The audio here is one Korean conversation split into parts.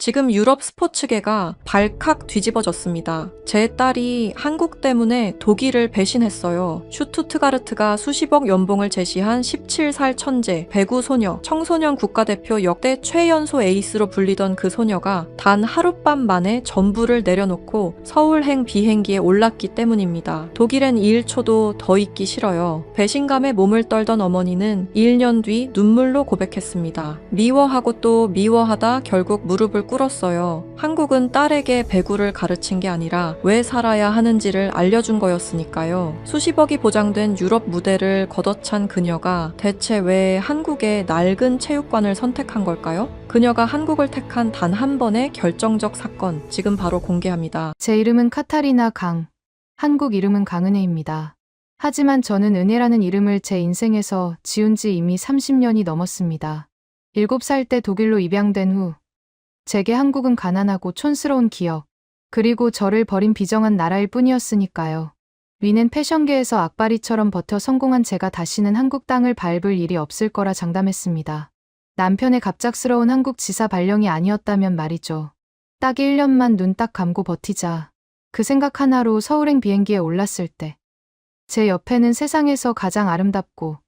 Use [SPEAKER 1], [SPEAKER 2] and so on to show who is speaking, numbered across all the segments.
[SPEAKER 1] 지금 유럽 스포츠계가 발칵 뒤집어졌습니다. 제 딸이 한국 때문에 독일을 배신했어요. 슈투트가르트가 수십억 연봉을 제시한 17살 천재, 배구 소녀, 청소년 국가대표 역대 최연소 에이스로 불리던 그 소녀가 단 하룻밤 만에 전부를 내려놓고 서울행 비행기에 올랐기 때문입니다. 독일엔 1초도 더 있기 싫어요. 배신감에 몸을 떨던 어머니는 1년 뒤 눈물로 고백했습니다. 미워하고 또 미워하다 결국 무릎을 꿇었어요. 한국은 딸에게 배구를 가르친 게 아니라 왜 살아야 하는지를 알려준 거였으니까요. 수십억이 보장된 유럽 무대를 걷어찬 그녀가 대체 왜 한국의 낡은 체육관을 선택한 걸까요? 그녀가 한국을 택한 단 한 번의 결정적 사건, 지금 바로 공개합니다.
[SPEAKER 2] 제 이름은 카타리나 강, 한국 이름은 강은혜입니다. 하지만 저는 은혜라는 이름을 제 인생에서 지운 지 이미 30년이 넘었습니다. 7살 때 독일로 입양된 후 제게 한국은 가난하고 촌스러운 기억, 그리고 저를 버린 비정한 나라일 뿐이었으니까요. 위는 패션계에서 악바리처럼 버텨 성공한 제가 다시는 한국 땅을 밟을 일이 없을 거라 장담했습니다. 남편의 갑작스러운 한국 지사 발령이 아니었다면 말이죠. 딱 1년만 눈 딱 감고 버티자. 그 생각 하나로 서울행 비행기에 올랐을 때 제 옆에는 세상에서 가장 아름답고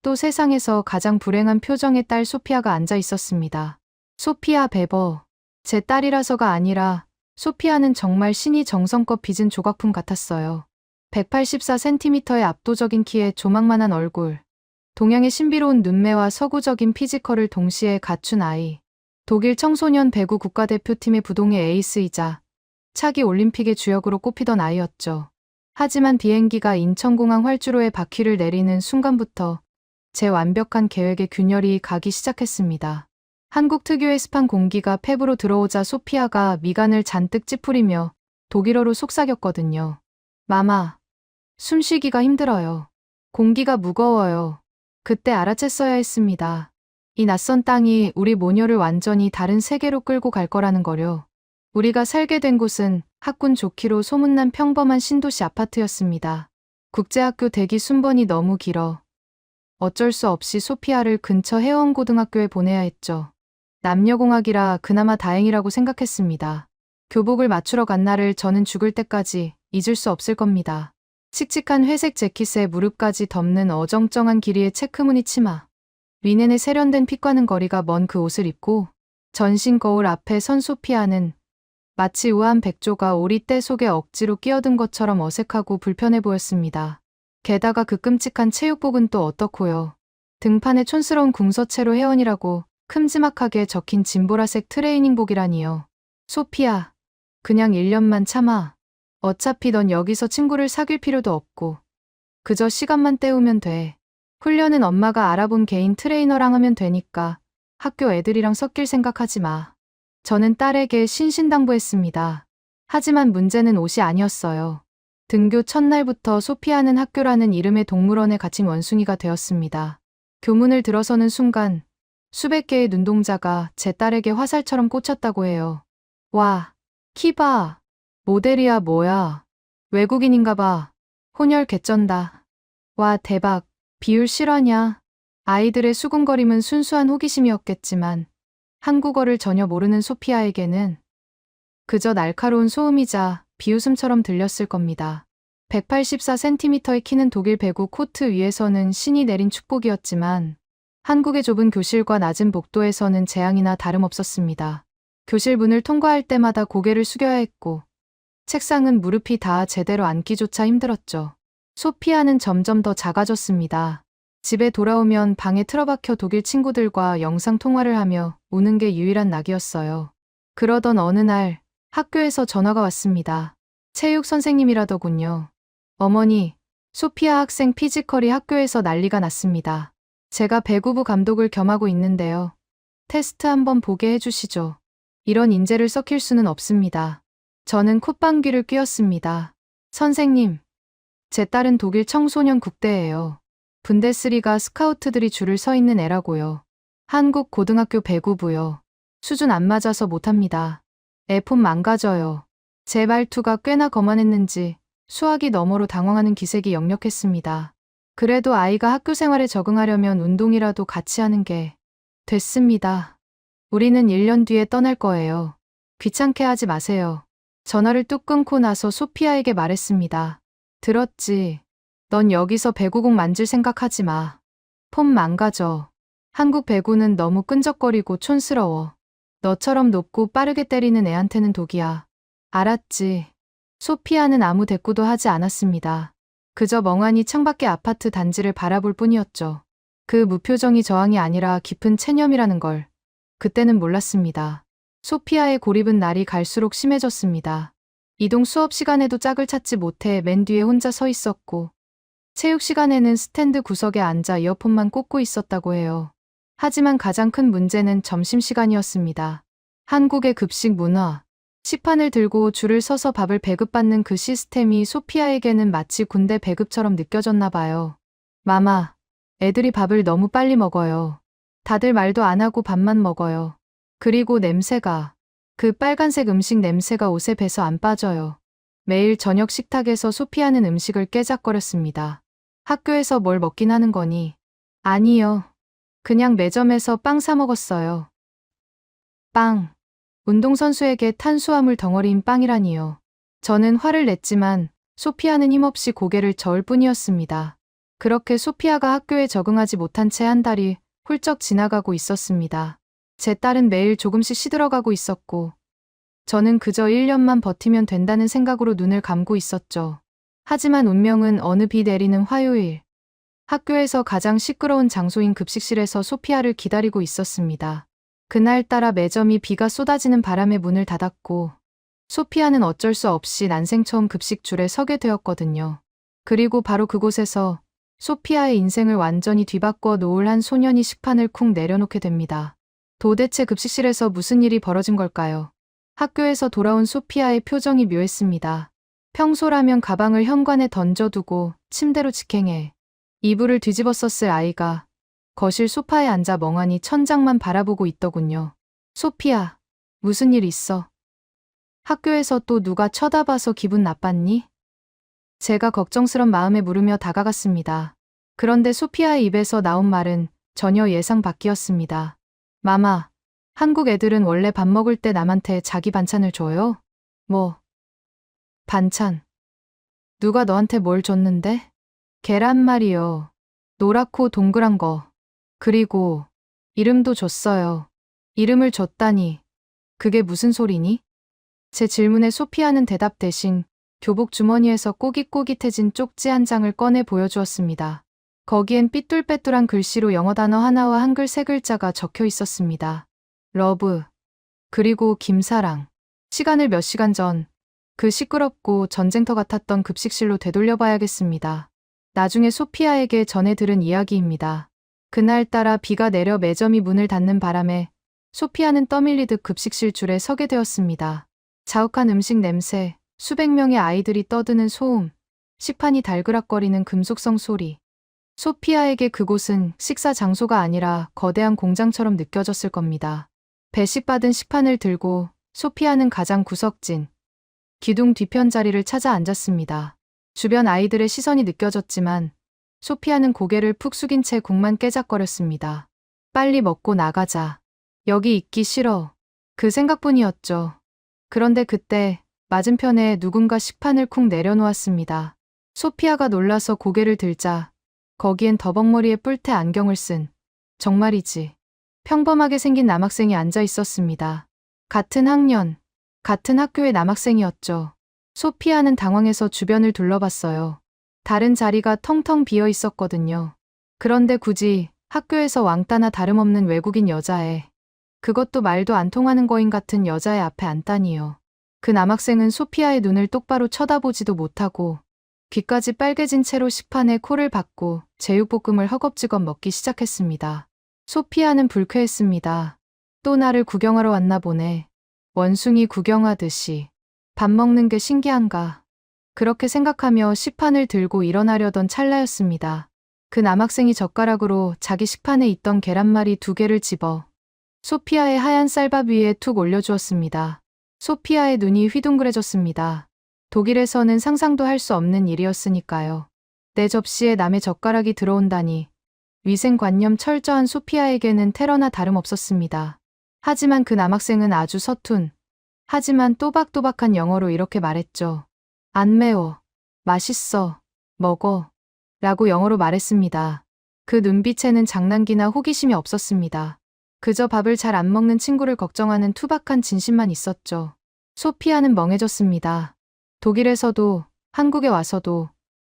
[SPEAKER 2] 또 세상에서 가장 불행한 표정의 딸 소피아가 앉아 있었습니다. 소피아 베버. 제 딸이라서가 아니라 소피아는 정말 신이 정성껏 빚은 조각품 같았어요. 184cm의 압도적인 키에 조망만한 얼굴, 동양의 신비로운 눈매와 서구적인 피지컬을 동시에 갖춘 아이. 독일 청소년 배구 국가대표팀의 부동의 에이스이자 차기 올림픽의 주역으로 꼽히던 아이였죠. 하지만 비행기가 인천공항 활주로에 바퀴를 내리는 순간부터 제 완벽한 계획에 균열이 가기 시작했습니다. 한국 특유의 습한 공기가 폐부로 들어오자 소피아가 미간을 잔뜩 찌푸리며 독일어로 속삭였거든요. 마마, 숨쉬기가 힘들어요. 공기가 무거워요. 그때 알아챘어야 했습니다. 이 낯선 땅이 우리 모녀를 완전히 다른 세계로 끌고 갈 거라는 거요. 우리가 살게 된 곳은 학군 좋기로 소문난 평범한 신도시 아파트였습니다. 국제학교 대기 순번이 너무 길어 어쩔 수 없이 소피아를 근처 해원고등학교에 보내야 했죠. 남녀공학이라 그나마 다행이라고 생각했습니다. 교복을 맞추러 간 날을 저는 죽을 때까지 잊을 수 없을 겁니다. 칙칙한 회색 재킷에 무릎까지 덮는 어정쩡한 길이의 체크무늬 치마. 위넨의 세련된 핏과는 거리가 먼 그 옷을 입고 전신 거울 앞에 선 소피아는 마치 우아한 백조가 오리떼 속에 억지로 끼어든 것처럼 어색하고 불편해 보였습니다. 게다가 그 끔찍한 체육복은 또 어떻고요. 등판에 촌스러운 궁서체로 회원이라고 큼지막하게 적힌 진보라색 트레이닝복이라니요. 소피아, 그냥 1년만 참아. 어차피 넌 여기서 친구를 사귈 필요도 없고 그저 시간만 때우면 돼. 훈련은 엄마가 알아본 개인 트레이너랑 하면 되니까 학교 애들이랑 섞일 생각하지 마. 저는 딸에게 신신당부했습니다. 하지만 문제는 옷이 아니었어요. 등교 첫날부터 소피아는 학교라는 이름의 동물원에 갇힌 원숭이가 되었습니다. 교문을 들어서는 순간 수백 개의 눈동자가 제 딸에게 화살처럼 꽂혔다고 해요. 와, 키 봐. 모델이야 뭐야. 외국인인가 봐. 혼혈 개쩐다. 와 대박. 비율 실화냐. 아이들의 수군거림은 순수한 호기심이었겠지만 한국어를 전혀 모르는 소피아에게는 그저 날카로운 소음이자 비웃음처럼 들렸을 겁니다. 184cm의 키는 독일 배구 코트 위에서는 신이 내린 축복이었지만 한국의 좁은 교실과 낮은 복도에서는 재앙이나 다름없었습니다. 교실 문을 통과할 때마다 고개를 숙여야 했고 책상은 무릎이 닿아 제대로 앉기조차 힘들었죠. 소피아는 점점 더 작아졌습니다. 집에 돌아오면 방에 틀어박혀 독일 친구들과 영상통화를 하며 우는 게 유일한 낙이었어요. 그러던 어느 날 학교에서 전화가 왔습니다. 체육 선생님이라더군요. 어머니, 소피아 학생 피지컬이 학교에서 난리가 났습니다. 제가 배구부 감독을 겸하고 있는데요. 테스트 한번 보게 해주시죠. 이런 인재를 썩힐 수는 없습니다. 저는 콧방귀를 뀌었습니다. 선생님, 제 딸은 독일 청소년 국대예요. 분데스리가 스카우트들이 줄을 서 있는 애라고요. 한국 고등학교 배구부요. 수준 안 맞아서 못합니다. 애폼 망가져요. 제 말투가 꽤나 거만했는지 수학이 너머로 당황하는 기색이 역력했습니다. 그래도 아이가 학교 생활에 적응하려면 운동이라도 같이 하는 게 됐습니다. 우리는 1년 뒤에 떠날 거예요. 귀찮게 하지 마세요. 전화를 뚝 끊고 나서 소피아에게 말했습니다. 들었지? 넌 여기서 배구공 만질 생각하지 마. 폼 망가져. 한국 배구는 너무 끈적거리고 촌스러워. 너처럼 높고 빠르게 때리는 애한테는 독이야. 알았지. 소피아는 아무 대꾸도 하지 않았습니다. 그저 멍하니 창밖의 아파트 단지를 바라볼 뿐이었죠. 그 무표정이 저항이 아니라 깊은 체념이라는 걸 그때는 몰랐습니다. 소피아의 고립은 날이 갈수록 심해졌습니다. 이동 수업 시간에도 짝을 찾지 못해 맨 뒤에 혼자 서 있었고, 체육 시간에는 스탠드 구석에 앉아 이어폰만 꽂고 있었다고 해요. 하지만 가장 큰 문제는 점심시간이었습니다. 한국의 급식 문화, 식판을 들고 줄을 서서 밥을 배급받는 그 시스템이 소피아에게는 마치 군대 배급처럼 느껴졌나 봐요. 마마, 애들이 밥을 너무 빨리 먹어요. 다들 말도 안 하고 밥만 먹어요. 그리고 냄새가, 그 빨간색 음식 냄새가 옷에 배서 안 빠져요. 매일 저녁 식탁에서 소피아는 음식을 깨작거렸습니다. 학교에서 뭘 먹긴 하는 거니? 아니요. 그냥 매점에서 빵 사 먹었어요. 빵. 운동선수에게 탄수화물 덩어리인 빵이라니요. 저는 화를 냈지만 소피아는 힘없이 고개를 저을 뿐이었습니다. 그렇게 소피아가 학교에 적응하지 못한 채 한 달이 훌쩍 지나가고 있었습니다. 제 딸은 매일 조금씩 시들어가고 있었고, 저는 그저 1년만 버티면 된다는 생각으로 눈을 감고 있었죠. 하지만 운명은 어느 비 내리는 화요일, 학교에서 가장 시끄러운 장소인 급식실에서 소피아를 기다리고 있었습니다. 그날따라 매점이 비가 쏟아지는 바람에 문을 닫았고, 소피아는 어쩔 수 없이 난생 처음 급식 줄에 서게 되었거든요. 그리고 바로 그곳에서 소피아의 인생을 완전히 뒤바꿔 놓을 한 소년이 식판을 쿵 내려놓게 됩니다. 도대체 급식실에서 무슨 일이 벌어진 걸까요? 학교에서 돌아온 소피아의 표정이 묘했습니다. 평소라면 가방을 현관에 던져두고 침대로 직행해 이불을 뒤집었었을 아이가 거실 소파에 앉아 멍하니 천장만 바라보고 있더군요. 소피아, 무슨 일 있어? 학교에서 또 누가 쳐다봐서 기분 나빴니? 제가 걱정스런 마음에 물으며 다가갔습니다. 그런데 소피아의 입에서 나온 말은 전혀 예상 밖이었습니다. 마마, 한국 애들은 원래 밥 먹을 때 남한테 자기 반찬을 줘요? 뭐? 반찬. 누가 너한테 뭘 줬는데? 계란말이요. 노랗고 동그란 거. 그리고 이름도 줬어요. 이름을 줬다니. 그게 무슨 소리니? 제 질문에 소피아는 대답 대신 교복 주머니에서 꼬깃꼬깃해진 쪽지 한 장을 꺼내 보여주었습니다. 거기엔 삐뚤빼뚤한 글씨로 영어 단어 하나와 한글 세 글자가 적혀 있었습니다. 러브. 그리고 김사랑. 시간을 몇 시간 전, 그 시끄럽고 전쟁터 같았던 급식실로 되돌려봐야겠습니다. 나중에 소피아에게 전해 들은 이야기입니다. 그날따라 비가 내려 매점이 문을 닫는 바람에 소피아는 떠밀리듯 급식실 줄에 서게 되었습니다. 자욱한 음식 냄새, 수백 명의 아이들이 떠드는 소음, 식판이 달그락거리는 금속성 소리. 소피아에게 그곳은 식사 장소가 아니라 거대한 공장처럼 느껴졌을 겁니다. 배식받은 식판을 들고 소피아는 가장 구석진 기둥 뒤편 자리를 찾아 앉았습니다. 주변 아이들의 시선이 느껴졌지만 소피아는 고개를 푹 숙인 채 국만 깨작거렸습니다. 빨리 먹고 나가자. 여기 있기 싫어. 그 생각뿐이었죠. 그런데 그때 맞은편에 누군가 식판을 쿵 내려놓았습니다. 소피아가 놀라서 고개를 들자 거기엔 더벅머리에 뿔테 안경을 쓴, 정말이지, 평범하게 생긴 남학생이 앉아 있었습니다. 같은 학년, 같은 학교의 남학생이었죠. 소피아는 당황해서 주변을 둘러봤어요. 다른 자리가 텅텅 비어 있었거든요. 그런데 굳이 학교에서 왕따나 다름없는 외국인 여자애, 그것도 말도 안 통하는 거인 같은 여자애 앞에 앉다니요. 그 남학생은 소피아의 눈을 똑바로 쳐다보지도 못하고 귀까지 빨개진 채로 식판에 코를 박고 제육볶음을 허겁지겁 먹기 시작했습니다. 소피아는 불쾌했습니다. 또 나를 구경하러 왔나 보네. 원숭이 구경하듯이. 밥 먹는 게 신기한가. 그렇게 생각하며 식판을 들고 일어나려던 찰나였습니다. 그 남학생이 젓가락으로 자기 식판에 있던 계란말이 2개를 집어 소피아의 하얀 쌀밥 위에 툭 올려주었습니다. 소피아의 눈이 휘둥그레졌습니다. 독일에서는 상상도 할 수 없는 일이었으니까요. 내 접시에 남의 젓가락이 들어온다니. 위생관념 철저한 소피아에게는 테러나 다름없었습니다. 하지만 그 남학생은 아주 서툰, 하지만 또박또박한 영어로 이렇게 말했죠. 안 매워. 맛있어. 먹어. 라고 영어로 말했습니다. 그 눈빛에는 장난기나 호기심이 없었습니다. 그저 밥을 잘 안 먹는 친구를 걱정하는 투박한 진심만 있었죠. 소피아는 멍해졌습니다. 독일에서도 한국에 와서도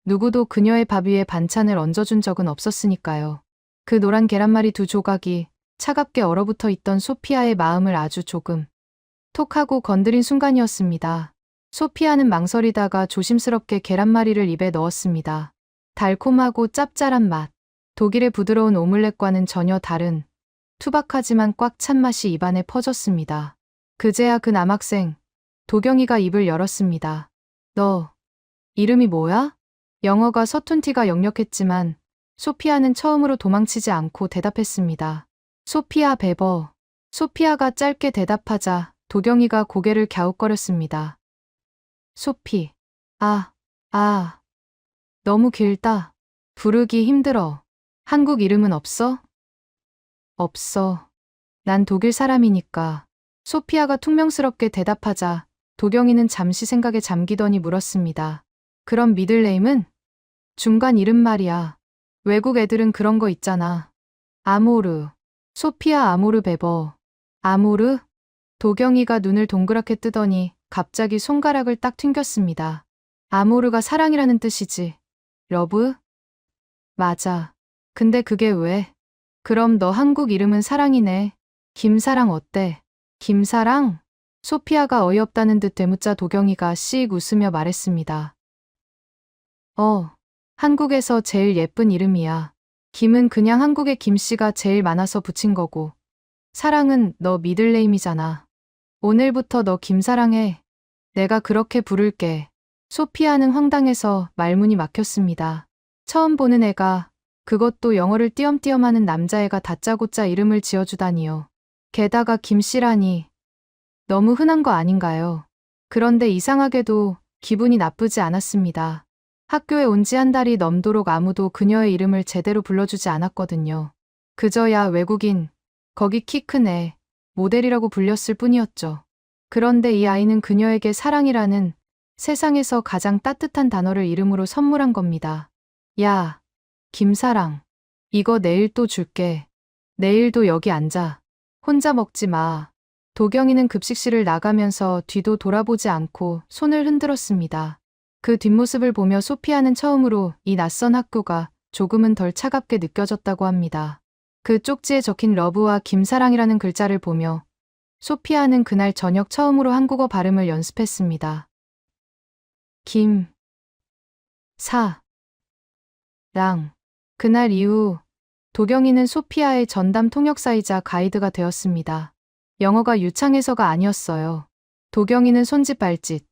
[SPEAKER 2] 누구도 그녀의 밥 위에 반찬을 얹어준 적은 없었으니까요. 그 노란 계란말이 2조각이 차갑게 얼어붙어 있던 소피아의 마음을 아주 조금 톡 하고 건드린 순간이었습니다. 소피아는 망설이다가 조심스럽게 계란말이를 입에 넣었습니다. 달콤하고 짭짤한 맛, 독일의 부드러운 오믈렛과는 전혀 다른 투박하지만 꽉 찬 맛이 입안에 퍼졌습니다. 그제야 그 남학생, 도경이가 입을 열었습니다. 너, 이름이 뭐야? 영어가 서툰 티가 역력했지만 소피아는 처음으로 도망치지 않고 대답했습니다. 소피아 베버. 소피아가 짧게 대답하자 도경이가 고개를 갸웃거렸습니다. 소피. 너무 길다. 부르기 힘들어. 한국 이름은 없어? 없어. 난 독일 사람이니까. 소피아가 퉁명스럽게 대답하자 도경이는 잠시 생각에 잠기더니 물었습니다. 그럼 미들네임은? 중간 이름 말이야. 외국 애들은 그런 거 있잖아. 아모르. 소피아 아모르 베버. 아모르? 도경이가 눈을 동그랗게 뜨더니 갑자기 손가락을 딱 튕겼습니다. 아모르가 사랑이라는 뜻이지. 러브? 맞아. 근데 그게 왜? 그럼 너 한국 이름은 사랑이네. 김사랑 어때? 김사랑? 소피아가 어이없다는 듯 되묻자 도경이가 씩 웃으며 말했습니다. 한국에서 제일 예쁜 이름이야. 김은 그냥 한국에 김씨가 제일 많아서 붙인 거고. 사랑은 너 미들네임이잖아. 오늘부터 너 김사랑해. 내가 그렇게 부를게. 소피아는 황당해서 말문이 막혔습니다. 처음 보는 애가, 그것도 영어를 띄엄띄엄 하는 남자애가 다짜고짜 이름을 지어주다니요. 게다가 김씨라니. 너무 흔한 거 아닌가요? 그런데 이상하게도 기분이 나쁘지 않았습니다. 학교에 온 지 한 달이 넘도록 아무도 그녀의 이름을 제대로 불러주지 않았거든요. 그저야 외국인, 거기 키 큰 애, 모델이라고 불렸을 뿐이었죠. 그런데 이 아이는 그녀에게 사랑이라는 세상에서 가장 따뜻한 단어를 이름으로 선물한 겁니다. 야, 김사랑. 이거 내일 또 줄게. 내일도 여기 앉아. 혼자 먹지 마. 도경이는 급식실을 나가면서 뒤도 돌아보지 않고 손을 흔들었습니다. 그 뒷모습을 보며 소피아는 처음으로 이 낯선 학교가 조금은 덜 차갑게 느껴졌다고 합니다. 그 쪽지에 적힌 러브와 김사랑이라는 글자를 보며 소피아는 그날 저녁 처음으로 한국어 발음을 연습했습니다. 김, 사, 랑. 그날 이후 도경이는 소피아의 전담 통역사이자 가이드가 되었습니다. 영어가 유창해서가 아니었어요. 도경이는 손짓 발짓,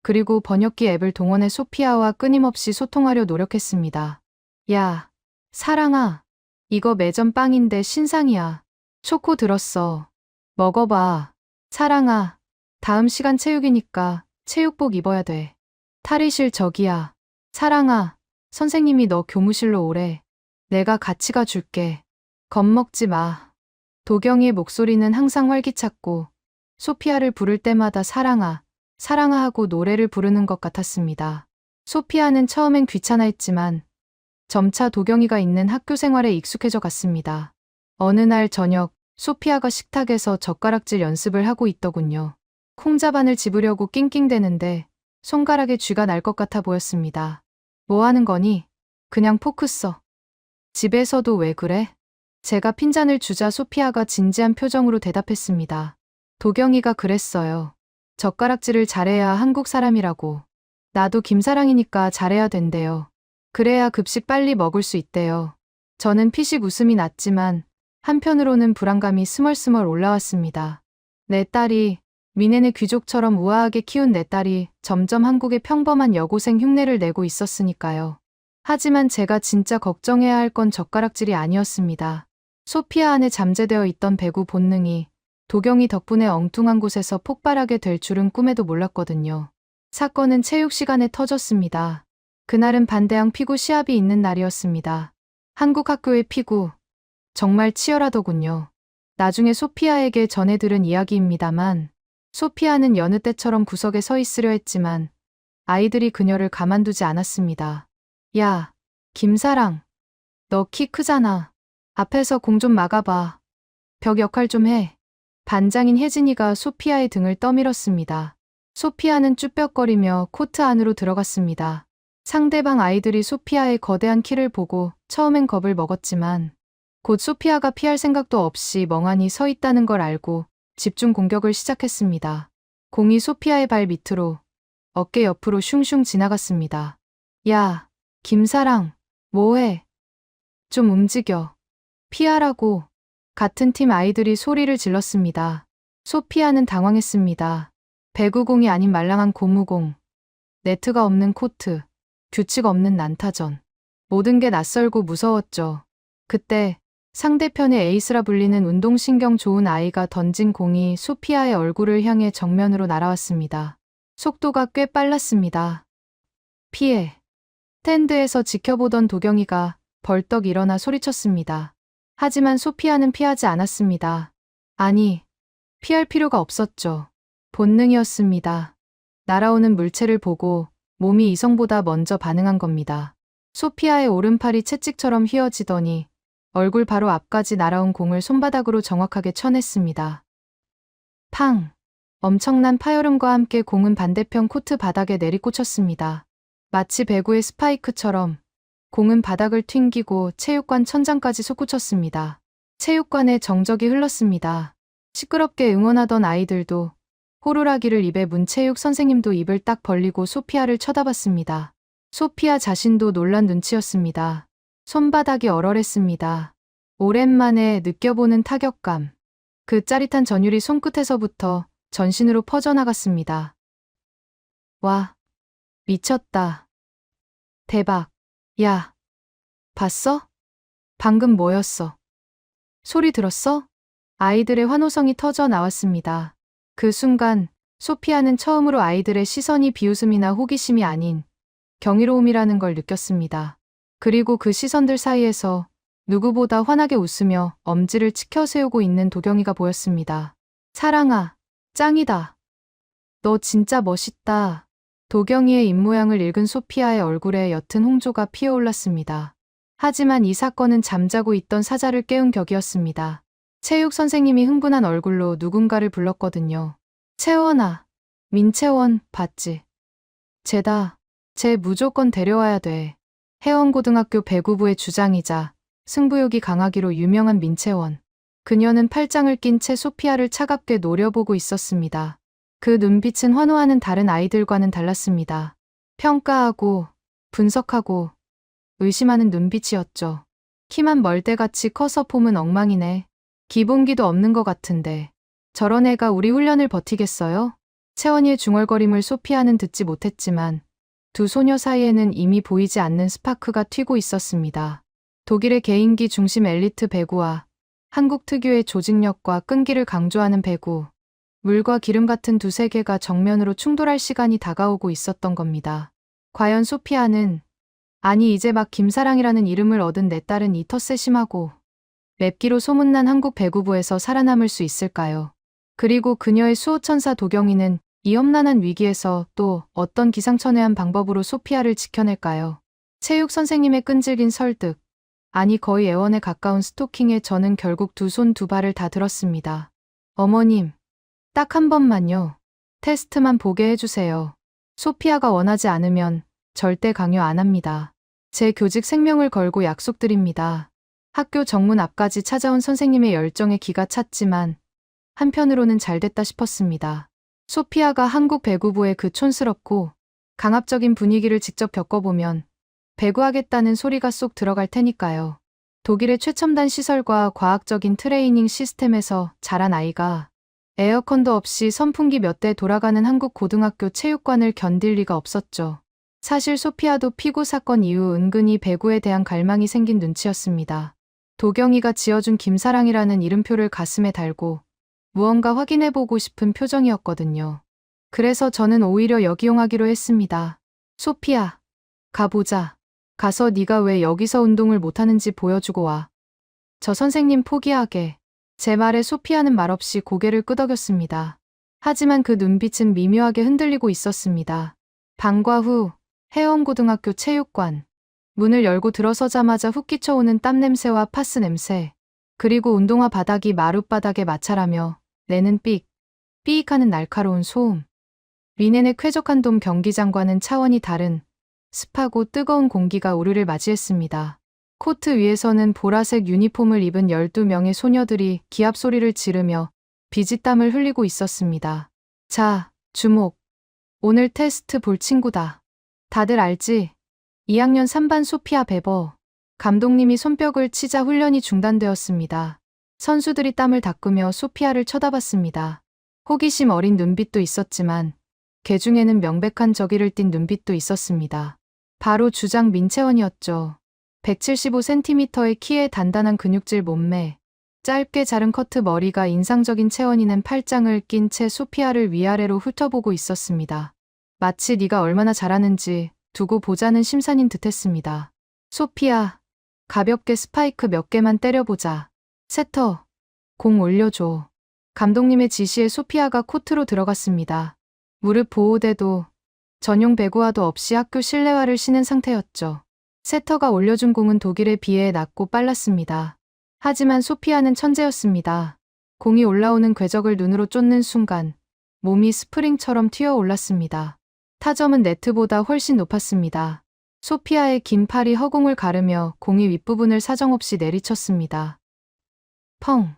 [SPEAKER 2] 그리고 번역기 앱을 동원해 소피아와 끊임없이 소통하려 노력했습니다. 야, 사랑아. 이거 매점 빵인데 신상이야. 초코 들었어. 먹어봐. 사랑아. 다음 시간 체육이니까 체육복 입어야 돼. 탈의실 저기야. 사랑아. 선생님이 너 교무실로 오래. 내가 같이 가줄게. 겁먹지 마. 도경이의 목소리는 항상 활기찼고 소피아를 부를 때마다 사랑아, 사랑아 하고 노래를 부르는 것 같았습니다. 소피아는 처음엔 귀찮아했지만 점차 도경이가 있는 학교 생활에 익숙해져 갔습니다. 어느 날 저녁 소피아가 식탁에서 젓가락질 연습을 하고 있더군요. 콩자반을 집으려고 낑낑대는데 손가락에 쥐가 날 것 같아 보였습니다. 뭐 하는 거니? 그냥 포크 써. 집에서도 왜 그래? 제가 핀잔을 주자 소피아가 진지한 표정으로 대답했습니다. 도경이가 그랬어요. 젓가락질을 잘해야 한국 사람이라고. 나도 김사랑이니까 잘해야 된대요. 그래야 급식 빨리 먹을 수 있대요. 저는 피식 웃음이 났지만 한편으로는 불안감이 스멀스멀 올라왔습니다. 내 딸이, 미네네 귀족처럼 우아하게 키운 내 딸이 점점 한국의 평범한 여고생 흉내를 내고 있었으니까요. 하지만 제가 진짜 걱정해야 할 건 젓가락질이 아니었습니다. 소피아 안에 잠재되어 있던 배구 본능이 도경이 덕분에 엉뚱한 곳에서 폭발하게 될 줄은 꿈에도 몰랐거든요. 사건은 체육 시간에 터졌습니다. 그날은 반대항 피구 시합이 있는 날이었습니다. 한국 학교의 피구, 정말 치열하더군요. 나중에 소피아에게 전해 들은 이야기입니다만 소피아는 여느 때처럼 구석에 서 있으려 했지만 아이들이 그녀를 가만두지 않았습니다. 야, 김사랑. 너 키 크잖아. 앞에서 공 좀 막아봐. 벽 역할 좀 해. 반장인 혜진이가 소피아의 등을 떠밀었습니다. 소피아는 쭈뼛거리며 코트 안으로 들어갔습니다. 상대방 아이들이 소피아의 거대한 키를 보고 처음엔 겁을 먹었지만 곧 소피아가 피할 생각도 없이 멍하니 서 있다는 걸 알고 집중 공격을 시작했습니다. 공이 소피아의 발 밑으로 어깨 옆으로 슝슝 지나갔습니다. 야, 김사랑, 뭐해? 좀 움직여. 피하라고. 같은 팀 아이들이 소리를 질렀습니다. 소피아는 당황했습니다. 배구공이 아닌 말랑한 고무공, 네트가 없는 코트, 규칙 없는 난타전. 모든 게 낯설고 무서웠죠. 그때 상대편의 에이스라 불리는 운동신경 좋은 아이가 던진 공이 소피아의 얼굴을 향해 정면으로 날아왔습니다. 속도가 꽤 빨랐습니다. 피해. 스탠드에서 지켜보던 도경이가 벌떡 일어나 소리쳤습니다. 하지만 소피아는 피하지 않았습니다. 아니, 피할 필요가 없었죠. 본능이었습니다. 날아오는 물체를 보고 몸이 이성보다 먼저 반응한 겁니다. 소피아의 오른팔이 채찍처럼 휘어지더니 얼굴 바로 앞까지 날아온 공을 손바닥으로 정확하게 쳐냈습니다. 팡! 엄청난 파열음과 함께 공은 반대편 코트 바닥에 내리꽂혔습니다. 마치 배구의 스파이크처럼 공은 바닥을 튕기고 체육관 천장까지 솟구쳤습니다. 체육관에 정적이 흘렀습니다. 시끄럽게 응원하던 아이들도 호루라기를 입에 문 체육 선생님도 입을 딱 벌리고 소피아를 쳐다봤습니다. 소피아 자신도 놀란 눈치였습니다. 손바닥이 얼얼했습니다. 오랜만에 느껴보는 타격감. 그 짜릿한 전율이 손끝에서부터 전신으로 퍼져나갔습니다. 와, 미쳤다. 대박. 야, 봤어? 방금 뭐였어? 소리 들었어? 아이들의 환호성이 터져 나왔습니다. 그 순간 소피아는 처음으로 아이들의 시선이 비웃음이나 호기심이 아닌 경이로움이라는 걸 느꼈습니다. 그리고 그 시선들 사이에서 누구보다 환하게 웃으며 엄지를 치켜 세우고 있는 도경이가 보였습니다. 사랑아, 짱이다. 너 진짜 멋있다. 도경이의 입모양을 읽은 소피아의 얼굴에 옅은 홍조가 피어올랐습니다. 하지만 이 사건은 잠자고 있던 사자를 깨운 격이었습니다. 체육 선생님이 흥분한 얼굴로 누군가를 불렀거든요. 채원아, 민채원 봤지? 쟤다. 쟤 무조건 데려와야 돼. 해원고등학교 배구부의 주장이자 승부욕이 강하기로 유명한 민채원. 그녀는 팔짱을 낀 채 소피아를 차갑게 노려보고 있었습니다. 그 눈빛은 환호하는 다른 아이들과는 달랐습니다. 평가하고, 분석하고, 의심하는 눈빛이었죠. 키만 멀대같이 커서 폼은 엉망이네. 기본기도 없는 것 같은데. 저런 애가 우리 훈련을 버티겠어요? 채원이의 중얼거림을 소피아는 듣지 못했지만 두 소녀 사이에는 이미 보이지 않는 스파크가 튀고 있었습니다. 독일의 개인기 중심 엘리트 배구와 한국 특유의 조직력과 끈기를 강조하는 배구. 물과 기름 같은 두 세계가 정면으로 충돌할 시간이 다가오고 있었던 겁니다. 과연 소피아는, 아니 이제 막 김사랑이라는 이름을 얻은 내 딸은 이 텃세 심하고 맵기로 소문난 한국 배구부에서 살아남을 수 있을까요? 그리고 그녀의 수호천사 도경이는 이 험난한 위기에서 또 어떤 기상천외한 방법으로 소피아를 지켜낼까요? 체육 선생님의 끈질긴 설득, 아니 거의 애원에 가까운 스토킹에 저는 결국 두 손 두 발을 다 들었습니다. 어머님, 딱 한 번만요. 테스트만 보게 해주세요. 소피아가 원하지 않으면 절대 강요 안 합니다. 제 교직 생명을 걸고 약속드립니다. 학교 정문 앞까지 찾아온 선생님의 열정에 기가 찼지만 한편으로는 잘됐다 싶었습니다. 소피아가 한국 배구부의 그 촌스럽고 강압적인 분위기를 직접 겪어보면 배구하겠다는 소리가 쏙 들어갈 테니까요. 독일의 최첨단 시설과 과학적인 트레이닝 시스템에서 자란 아이가 에어컨도 없이 선풍기 몇 대 돌아가는 한국 고등학교 체육관을 견딜 리가 없었죠. 사실 소피아도 피고 사건 이후 은근히 배구에 대한 갈망이 생긴 눈치였습니다. 도경이가 지어준 김사랑이라는 이름표를 가슴에 달고 무언가 확인해보고 싶은 표정이었거든요. 그래서 저는 오히려 역이용하기로 했습니다. 소피아, 가보자. 가서 네가 왜 여기서 운동을 못하는지 보여주고 와. 저 선생님 포기하게. 제 말에 소피아는 말없이 고개를 끄덕였습니다. 하지만 그 눈빛은 미묘하게 흔들리고 있었습니다. 방과 후 해원고등학교 체육관. 문을 열고 들어서자마자 훅 끼쳐오는 땀 냄새와 파스 냄새. 그리고 운동화 바닥이 마룻바닥에 마찰하며 내는 삑하는 날카로운 소음. 리넨의 쾌적한 돔 경기장과는 차원이 다른 습하고 뜨거운 공기가 우리를 맞이했습니다. 코트 위에서는 보라색 유니폼을 입은 12명의 소녀들이 기합 소리를 지르며 비지땀을 흘리고 있었습니다. 자, 주목. 오늘 테스트 볼 친구다. 다들 알지? 2학년 3반 소피아 베버. 감독님이 손뼉을 치자 훈련이 중단되었습니다. 선수들이 땀을 닦으며 소피아를 쳐다봤습니다. 호기심 어린 눈빛도 있었지만 개 중에는 명백한 저기를 띤 눈빛도 있었습니다. 바로 주장 민채원이었죠. 175cm의 키에 단단한 근육질 몸매, 짧게 자른 커트 머리가 인상적인 채원이는 팔짱을 낀 채 소피아를 위아래로 훑어보고 있었습니다. 마치 네가 얼마나 잘하는지 두고 보자는 심산인 듯했습니다. 소피아, 가볍게 스파이크 몇 개만 때려보자. 세터, 공 올려줘. 감독님의 지시에 소피아가 코트로 들어갔습니다. 무릎 보호대도 전용 배구화도 없이 학교 실내화를 신은 상태였죠. 세터가 올려준 공은 독일에 비해 낮고 빨랐습니다. 하지만 소피아는 천재였습니다. 공이 올라오는 궤적을 눈으로 쫓는 순간 몸이 스프링처럼 튀어 올랐습니다. 타점은 네트보다 훨씬 높았습니다. 소피아의 긴 팔이 허공을 가르며 공이 윗부분을 사정없이 내리쳤습니다. 펑!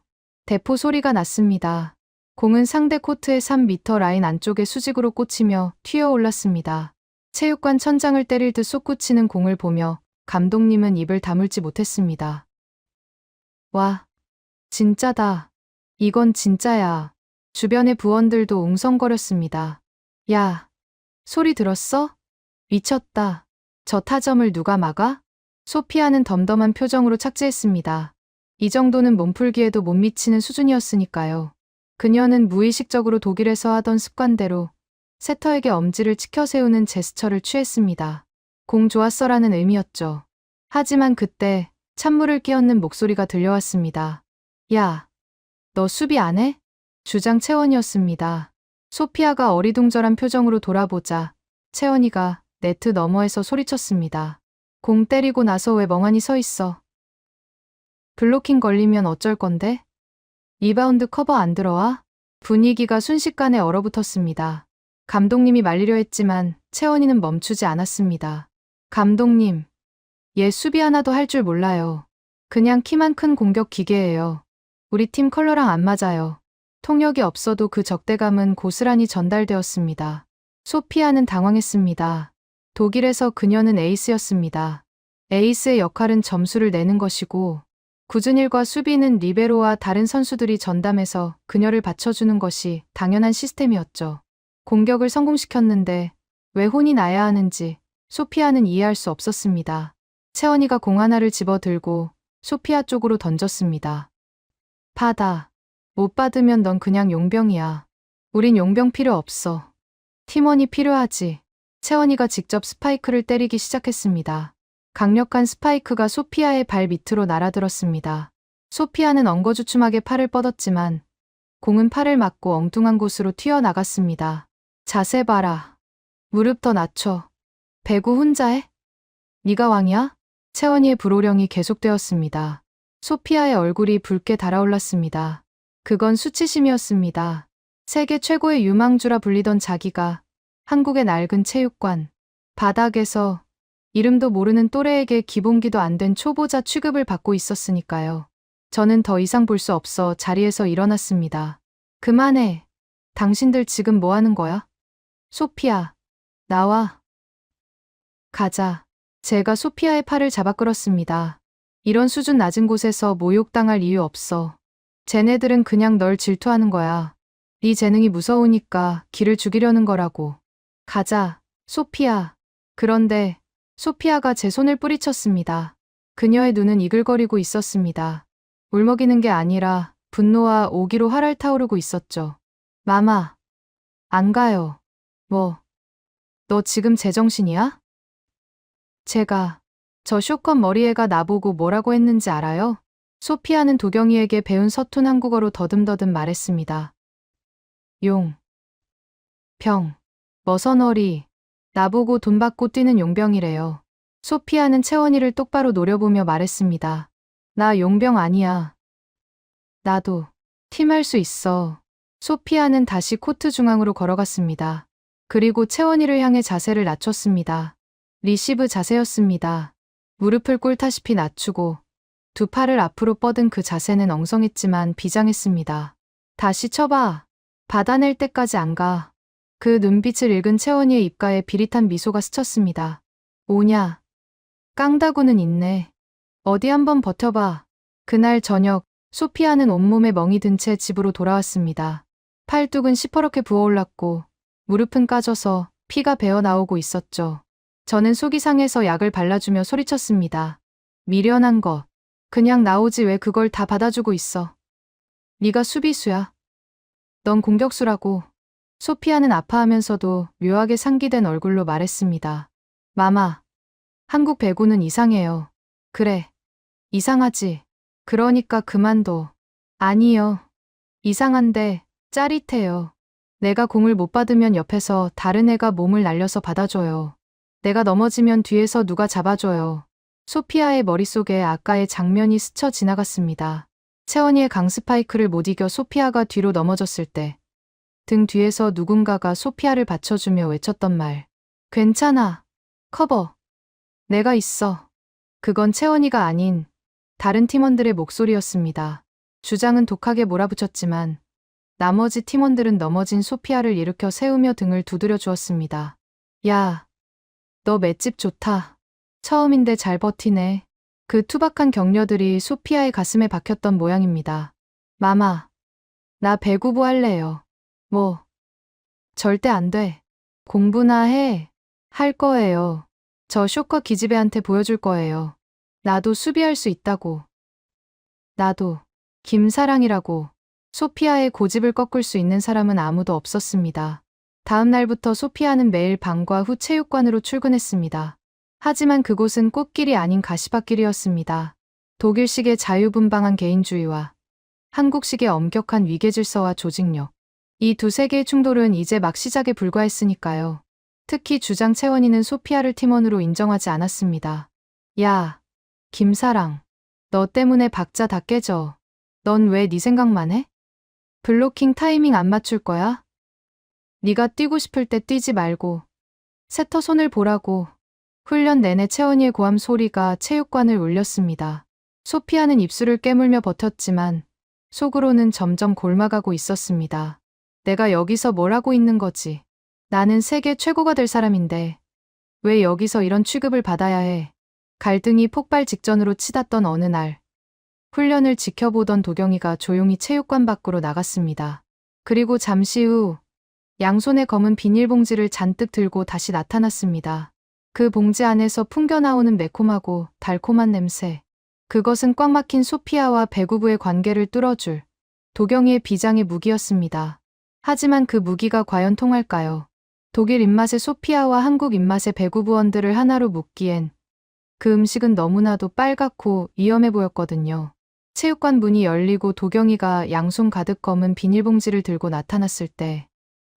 [SPEAKER 2] 대포 소리가 났습니다. 공은 상대 코트의 3m 라인 안쪽에 수직으로 꽂히며 튀어 올랐습니다. 체육관 천장을 때릴 듯 솟구치는 공을 보며 감독님은 입을 다물지 못했습니다. 와, 진짜다. 이건 진짜야. 주변의 부원들도 웅성거렸습니다. 야, 소리 들었어? 미쳤다. 저 타점을 누가 막아? 소피아는 덤덤한 표정으로 착지했습니다. 이 정도는 몸풀기에도 못 미치는 수준이었으니까요. 그녀는 무의식적으로 독일에서 하던 습관대로 세터에게 엄지를 치켜 세우는 제스처를 취했습니다. 공 좋았어라는 의미였죠. 하지만 그때 찬물을 끼얹는 목소리가 들려왔습니다. 야, 너 수비 안 해? 주장 채원이었습니다. 소피아가 어리둥절한 표정으로 돌아보자 채원이가 네트 너머에서 소리쳤습니다. 공 때리고 나서 왜 멍하니 서 있어? 블로킹 걸리면 어쩔 건데? 리바운드 커버 안 들어와? 분위기가 순식간에 얼어붙었습니다. 감독님이 말리려 했지만 채원이는 멈추지 않았습니다. 감독님, 얘 수비 하나도 할 줄 몰라요. 그냥 키만 큰 공격 기계예요. 우리 팀 컬러랑 안 맞아요. 통역이 없어도 그 적대감은 고스란히 전달되었습니다. 소피아는 당황했습니다. 독일에서 그녀는 에이스였습니다. 에이스의 역할은 점수를 내는 것이고 굳은 일과 수비는 리베로와 다른 선수들이 전담해서 그녀를 받쳐주는 것이 당연한 시스템이었죠. 공격을 성공시켰는데 왜 혼이 나야 하는지 소피아는 이해할 수 없었습니다. 채원이가 공 하나를 집어들고 소피아 쪽으로 던졌습니다. 받아. 못 받으면 넌 그냥 용병이야. 우린 용병 필요 없어. 팀원이 필요하지. 채원이가 직접 스파이크를 때리기 시작했습니다. 강력한 스파이크가 소피아의 발 밑으로 날아들었습니다. 소피아는 엉거주춤하게 팔을 뻗었지만 공은 팔을 맞고 엉뚱한 곳으로 튀어나갔습니다. 자세 봐라. 무릎 더 낮춰. 배구 혼자 해? 네가 왕이야? 채원이의 불호령이 계속되었습니다. 소피아의 얼굴이 붉게 달아올랐습니다. 그건 수치심이었습니다. 세계 최고의 유망주라 불리던 자기가 한국의 낡은 체육관 바닥에서 이름도 모르는 또래에게 기본기도 안 된 초보자 취급을 받고 있었으니까요. 저는 더 이상 볼 수 없어 자리에서 일어났습니다. 그만해. 당신들 지금 뭐 하는 거야? 소피아, 나와. 가자. 제가 소피아의 팔을 잡아 끌었습니다. 이런 수준 낮은 곳에서 모욕당할 이유 없어. 쟤네들은 그냥 널 질투하는 거야. 네 재능이 무서우니까 기를 죽이려는 거라고. 가자, 소피아. 그런데 소피아가 제 손을 뿌리쳤습니다. 그녀의 눈은 이글거리고 있었습니다. 울먹이는 게 아니라 분노와 오기로 활활 타오르고 있었죠. 마마, 안 가요. 뭐, 너 지금 제정신이야? 제가, 저 쇼컷 머리애가 나보고 뭐라고 했는지 알아요? 소피아는 도경이에게 배운 서툰 한국어로 더듬더듬 말했습니다. 용, 병. 머선어리. 나보고 돈 받고 뛰는 용병이래요. 소피아는 채원이를 똑바로 노려보며 말했습니다. 나 용병 아니야. 나도 팀할 수 있어. 소피아는 다시 코트 중앙으로 걸어갔습니다. 그리고 채원이를 향해 자세를 낮췄습니다. 리시브 자세였습니다. 무릎을 꿇다시피 낮추고 두 팔을 앞으로 뻗은 그 자세는 엉성했지만 비장했습니다. 다시 쳐봐. 받아낼 때까지 안 가. 그 눈빛을 읽은 채원이의 입가에 비릿한 미소가 스쳤습니다. 오냐. 깡다구는 있네. 어디 한번 버텨봐. 그날 저녁 소피아는 온몸에 멍이 든 채 집으로 돌아왔습니다. 팔뚝은 시퍼렇게 부어올랐고 무릎은 까져서 피가 배어 나오고 있었죠. 저는 속이 상해서 약을 발라주며 소리쳤습니다. 미련한 것. 그냥 나오지 왜 그걸 다 받아주고 있어. 네가 수비수야. 넌 공격수라고. 소피아는 아파하면서도 묘하게 상기된 얼굴로 말했습니다. 마마, 한국 배구는 이상해요. 그래, 이상하지. 그러니까 그만둬. 아니요. 이상한데 짜릿해요. 내가 공을 못 받으면 옆에서 다른 애가 몸을 날려서 받아줘요. 내가 넘어지면 뒤에서 누가 잡아줘요. 소피아의 머릿속에 아까의 장면이 스쳐 지나갔습니다. 채원이의 강스파이크를 못 이겨 소피아가 뒤로 넘어졌을 때 등 뒤에서 누군가가 소피아를 받쳐주며 외쳤던 말. 괜찮아. 커버. 내가 있어. 그건 채원이가 아닌 다른 팀원들의 목소리였습니다. 주장은 독하게 몰아붙였지만 나머지 팀원들은 넘어진 소피아를 일으켜 세우며 등을 두드려 주었습니다. 야, 너 맷집 좋다. 처음인데 잘 버티네. 그 투박한 격려들이 소피아의 가슴에 박혔던 모양입니다. 마마, 나 배구부 할래요. 뭐, 절대 안 돼. 공부나 해. 할 거예요. 저 쇼커 기집애한테 보여줄 거예요. 나도 수비할 수 있다고. 나도. 김사랑이라고. 소피아의 고집을 꺾을 수 있는 사람은 아무도 없었습니다. 다음 날부터 소피아는 매일 방과 후 체육관으로 출근했습니다. 하지만 그곳은 꽃길이 아닌 가시밭길이었습니다. 독일식의 자유분방한 개인주의와 한국식의 엄격한 위계질서와 조직력. 이 두세 개의 충돌은 이제 막 시작에 불과했으니까요. 특히 주장 채원이는 소피아를 팀원으로 인정하지 않았습니다. 야, 김사랑. 너 때문에 박자 다 깨져. 넌 왜 네 생각만 해? 블로킹 타이밍 안 맞출 거야? 네가 뛰고 싶을 때 뛰지 말고 세터 손을 보라고. 훈련 내내 채원이의 고함 소리가 체육관을 울렸습니다. 소피아는 입술을 깨물며 버텼지만 속으로는 점점 골마가고 있었습니다. 내가 여기서 뭘 하고 있는 거지? 나는 세계 최고가 될 사람인데 왜 여기서 이런 취급을 받아야 해? 갈등이 폭발 직전으로 치닫던 어느 날 훈련을 지켜보던 도경이가 조용히 체육관 밖으로 나갔습니다. 그리고 잠시 후 양손에 검은 비닐봉지를 잔뜩 들고 다시 나타났습니다. 그 봉지 안에서 풍겨나오는 매콤하고 달콤한 냄새. 그것은 꽉 막힌 소피아와 배구부의 관계를 뚫어줄 도경이의 비장의 무기였습니다. 하지만 그 무기가 과연 통할까요? 독일 입맛의 소피아와 한국 입맛의 배구부원들을 하나로 묶기엔 그 음식은 너무나도 빨갛고 위험해 보였거든요. 체육관 문이 열리고 도경이가 양손 가득 검은 비닐봉지를 들고 나타났을 때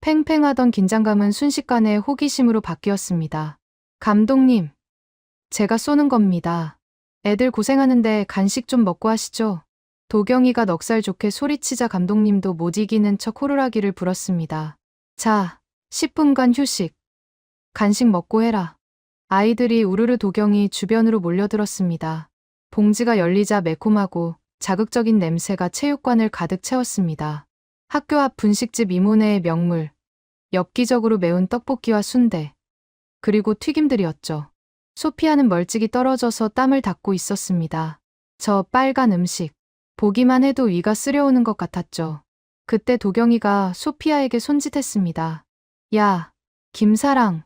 [SPEAKER 2] 팽팽하던 긴장감은 순식간에 호기심으로 바뀌었습니다. 감독님, 제가 쏘는 겁니다. 애들 고생하는데 간식 좀 먹고 하시죠. 도경이가 넉살 좋게 소리치자 감독님도 못 이기는 척 호루라기를 불었습니다. 자, 10분간 휴식. 간식 먹고 해라. 아이들이 우르르 도경이 주변으로 몰려들었습니다. 봉지가 열리자 매콤하고 자극적인 냄새가 체육관을 가득 채웠습니다. 학교 앞 분식집 이모네의 명물, 엽기적으로 매운 떡볶이와 순대, 그리고 튀김들이었죠. 소피아는 멀찍이 떨어져서 땀을 닦고 있었습니다. 저 빨간 음식, 보기만 해도 위가 쓰려오는 것 같았죠. 그때 도경이가 소피아에게 손짓했습니다. 야, 김사랑,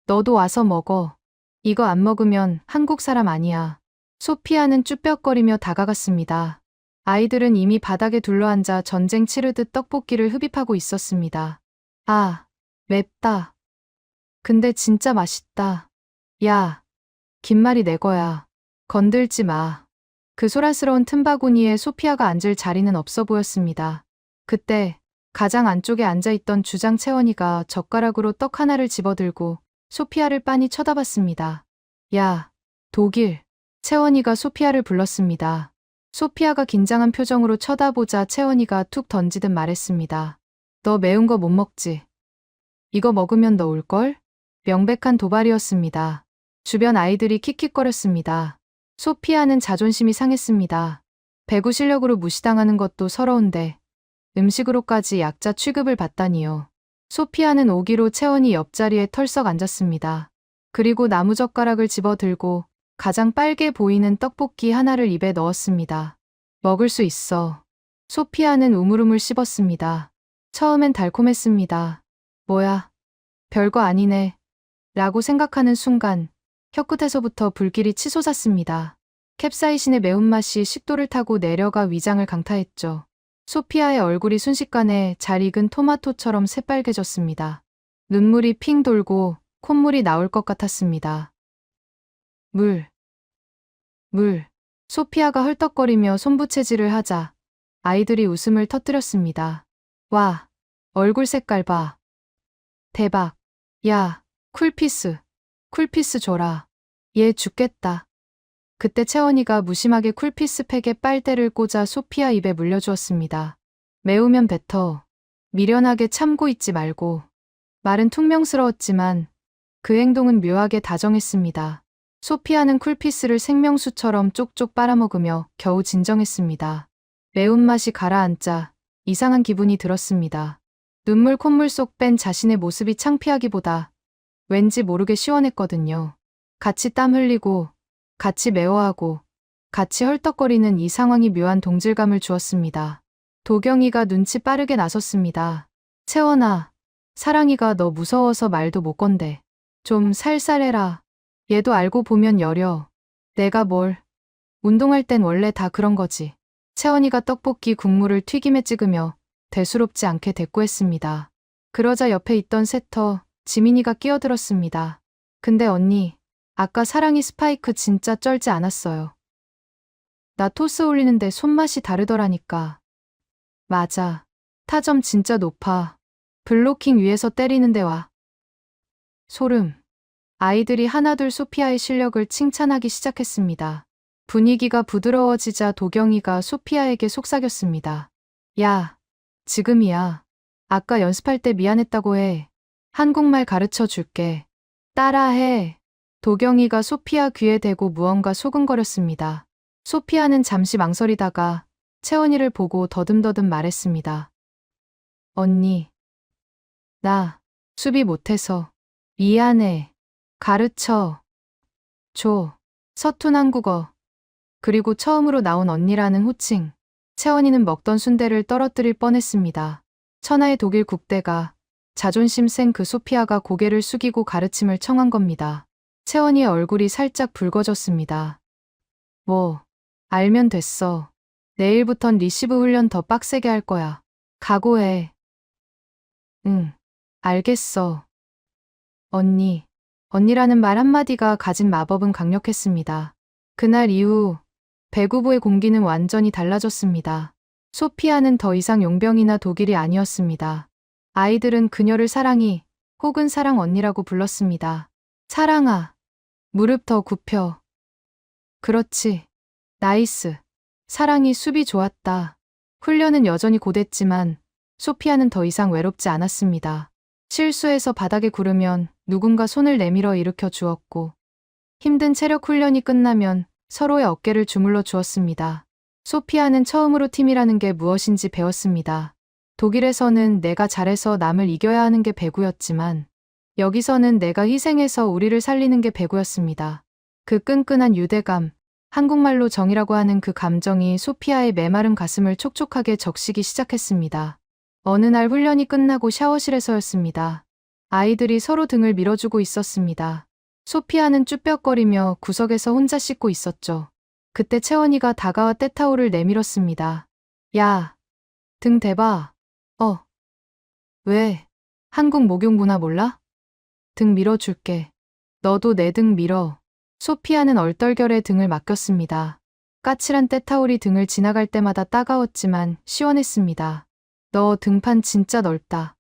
[SPEAKER 2] 너도 와서 먹어. 이거 안 먹으면 한국 사람 아니야. 소피아는 쭈뼛거리며 다가갔습니다. 아이들은 이미 바닥에 둘러앉아 전쟁 치르듯 떡볶이를 흡입하고 있었습니다. 아, 맵다. 근데 진짜 맛있다. 야, 김말이 내 거야. 건들지 마. 그 소란스러운 틈바구니에 소피아가 앉을 자리는 없어 보였습니다. 그때 가장 안쪽에 앉아있던 주장 채원이가 젓가락으로 떡 하나를 집어들고 소피아를 빤히 쳐다봤습니다. 야, 독일. 채원이가 소피아를 불렀습니다. 소피아가 긴장한 표정으로 쳐다보자 채원이가 툭 던지듯 말했습니다. 너 매운 거 못 먹지? 이거 먹으면 너 울걸? 명백한 도발이었습니다. 주변 아이들이 킥킥거렸습니다. 소피아는 자존심이 상했습니다. 배구 실력으로 무시당하는 것도 서러운데 음식으로까지 약자 취급을 받다니요. 소피아는 오기로 채원이 옆자리에 털썩 앉았습니다. 그리고 나무젓가락을 집어들고 가장 빨개 보이는 떡볶이 하나를 입에 넣었습니다. 먹을 수 있어. 소피아는 우물우물 씹었습니다. 처음엔 달콤했습니다. 뭐야, 별거 아니네. 라고 생각하는 순간 혀끝에서부터 불길이 치솟았습니다. 캡사이신의 매운맛이 식도를 타고 내려가 위장을 강타했죠. 소피아의 얼굴이 순식간에 잘 익은 토마토처럼 새빨개졌습니다. 눈물이 핑 돌고 콧물이 나올 것 같았습니다. 물. 소피아가 헐떡거리며 손부채질을 하자 아이들이 웃음을 터뜨렸습니다. 와, 얼굴 색깔 봐. 대박. 야, 쿨피스 줘라. 얘 죽겠다. 그때 채원이가 무심하게 쿨피스 팩에 빨대를 꽂아 소피아 입에 물려주었습니다. 매우면 뱉어. 미련하게 참고 있지 말고. 말은 퉁명스러웠지만 그 행동은 묘하게 다정했습니다. 소피아는 쿨피스를 생명수처럼 쪽쪽 빨아먹으며 겨우 진정했습니다. 매운맛이 가라앉자 이상한 기분이 들었습니다. 눈물 콧물 쏙 뺀 자신의 모습이 창피하기보다 왠지 모르게 시원했거든요. 같이 땀 흘리고 같이 매워하고 같이 헐떡거리는 이 상황이 묘한 동질감을 주었습니다. 도경이가 눈치 빠르게 나섰습니다. 채원아, 사랑이가 너 무서워서 말도 못 건대. 좀 살살해라. 얘도 알고 보면 여려. 내가 뭘. 운동할 땐 원래 다 그런 거지. 채원이가 떡볶이 국물을 튀김에 찍으며 대수롭지 않게 대꾸했습니다. 그러자 옆에 있던 세터 지민이가 끼어들었습니다. 근데 언니, 아까 사랑이 스파이크 진짜 쩔지 않았어요. 나 토스 올리는데 손맛이 다르더라니까. 맞아. 타점 진짜 높아. 블로킹 위에서 때리는데 와. 소름. 아이들이 하나둘 소피아의 실력을 칭찬하기 시작했습니다. 분위기가 부드러워지자 도경이가 소피아에게 속삭였습니다. 야, 지금이야. 아까 연습할 때 미안했다고 해. 한국말 가르쳐 줄게. 따라해. 도경이가 소피아 귀에 대고 무언가 소근거렸습니다. 소피아는 잠시 망설이다가 채원이를 보고 더듬더듬 말했습니다. 언니, 나 수비 못해서 미안해. 가르쳐 줘. 서툰 한국어. 그리고 처음으로 나온 언니라는 호칭. 채원이는 먹던 순대를 떨어뜨릴 뻔했습니다. 천하의 독일 국대가 자존심 센 그 소피아가 고개를 숙이고 가르침을 청한 겁니다. 채원이의 얼굴이 살짝 붉어졌습니다. 뭐, 알면 됐어. 내일부턴 리시브 훈련 더 빡세게 할 거야. 각오해. 응, 알겠어. 언니라는 말 한마디가 가진 마법은 강력했습니다. 그날 이후 배구부의 공기는 완전히 달라졌습니다. 소피아는 더 이상 용병이나 독일이 아니었습니다. 아이들은 그녀를 사랑이 혹은 사랑 언니라고 불렀습니다. 사랑아, 무릎 더 굽혀. 그렇지. 나이스. 사랑이 수비 좋았다. 훈련은 여전히 고됐지만 소피아는 더 이상 외롭지 않았습니다. 실수해서 바닥에 구르면 누군가 손을 내밀어 일으켜 주었고 힘든 체력 훈련이 끝나면 서로의 어깨를 주물러 주었습니다. 소피아는 처음으로 팀이라는 게 무엇인지 배웠습니다. 독일에서는 내가 잘해서 남을 이겨야 하는 게 배구였지만 여기서는 내가 희생해서 우리를 살리는 게 배구였습니다. 그 끈끈한 유대감, 한국말로 정이라고 하는 그 감정이 소피아의 메마른 가슴을 촉촉하게 적시기 시작했습니다. 어느 날 훈련이 끝나고 샤워실에서였습니다. 아이들이 서로 등을 밀어주고 있었습니다. 소피아는 쭈뼛거리며 구석에서 혼자 씻고 있었죠. 그때 채원이가 다가와 때타올을 내밀었습니다. 야, 등 대봐. 왜? 한국 목욕 문화 몰라? 등 밀어줄게. 너도 내 등 밀어. 소피아는 얼떨결에 등을 맡겼습니다. 까칠한 때타올이 등을 지나갈 때마다 따가웠지만 시원했습니다. 너 등판 진짜 넓다.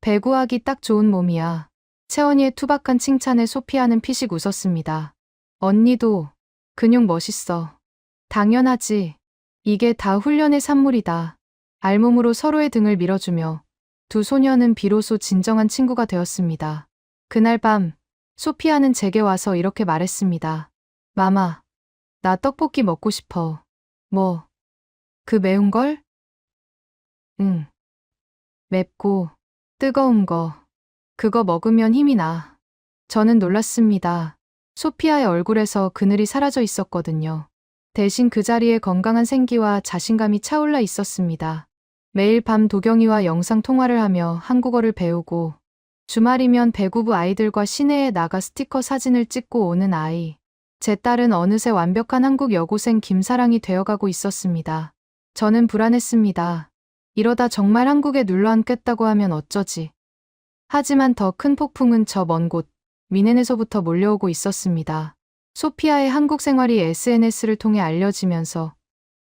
[SPEAKER 2] 배구하기 딱 좋은 몸이야. 채원이의 투박한 칭찬에 소피아는 피식 웃었습니다. 언니도 근육 멋있어. 당연하지. 이게 다 훈련의 산물이다. 알몸으로 서로의 등을 밀어주며 두 소녀는 비로소 진정한 친구가 되었습니다. 그날 밤 소피아는 제게 와서 이렇게 말했습니다. 마마, 나 떡볶이 먹고 싶어. 뭐, 그 매운 걸? 응. 맵고 뜨거운 거. 그거 먹으면 힘이 나. 저는 놀랐습니다. 소피아의 얼굴에서 그늘이 사라져 있었거든요. 대신 그 자리에 건강한 생기와 자신감이 차올라 있었습니다. 매일 밤 도경이와 영상 통화를 하며 한국어를 배우고 주말이면 배구부 아이들과 시내에 나가 스티커 사진을 찍고 오는 아이. 제 딸은 어느새 완벽한 한국 여고생 김사랑이 되어가고 있었습니다. 저는 불안했습니다. 이러다 정말 한국에 눌러앉겠다고 하면 어쩌지. 하지만 더 큰 폭풍은 저 먼 곳, 미넨에서부터 몰려오고 있었습니다. 소피아의 한국 생활이 SNS를 통해 알려지면서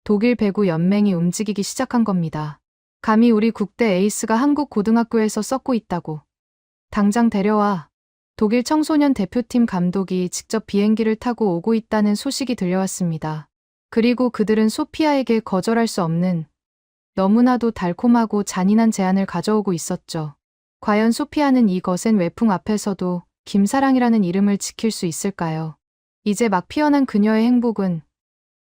[SPEAKER 2] 독일 배구 연맹이 움직이기 시작한 겁니다. 감히 우리 국대 에이스가 한국 고등학교에서 썩고 있다고. 당장 데려와. 독일 청소년 대표팀 감독이 직접 비행기를 타고 오고 있다는 소식이 들려왔습니다. 그리고 그들은 소피아에게 거절할 수 없는 너무나도 달콤하고 잔인한 제안을 가져오고 있었죠. 과연 소피아는 이 거센 외풍 앞에서도 김사랑이라는 이름을 지킬 수 있을까요? 이제 막 피어난 그녀의 행복은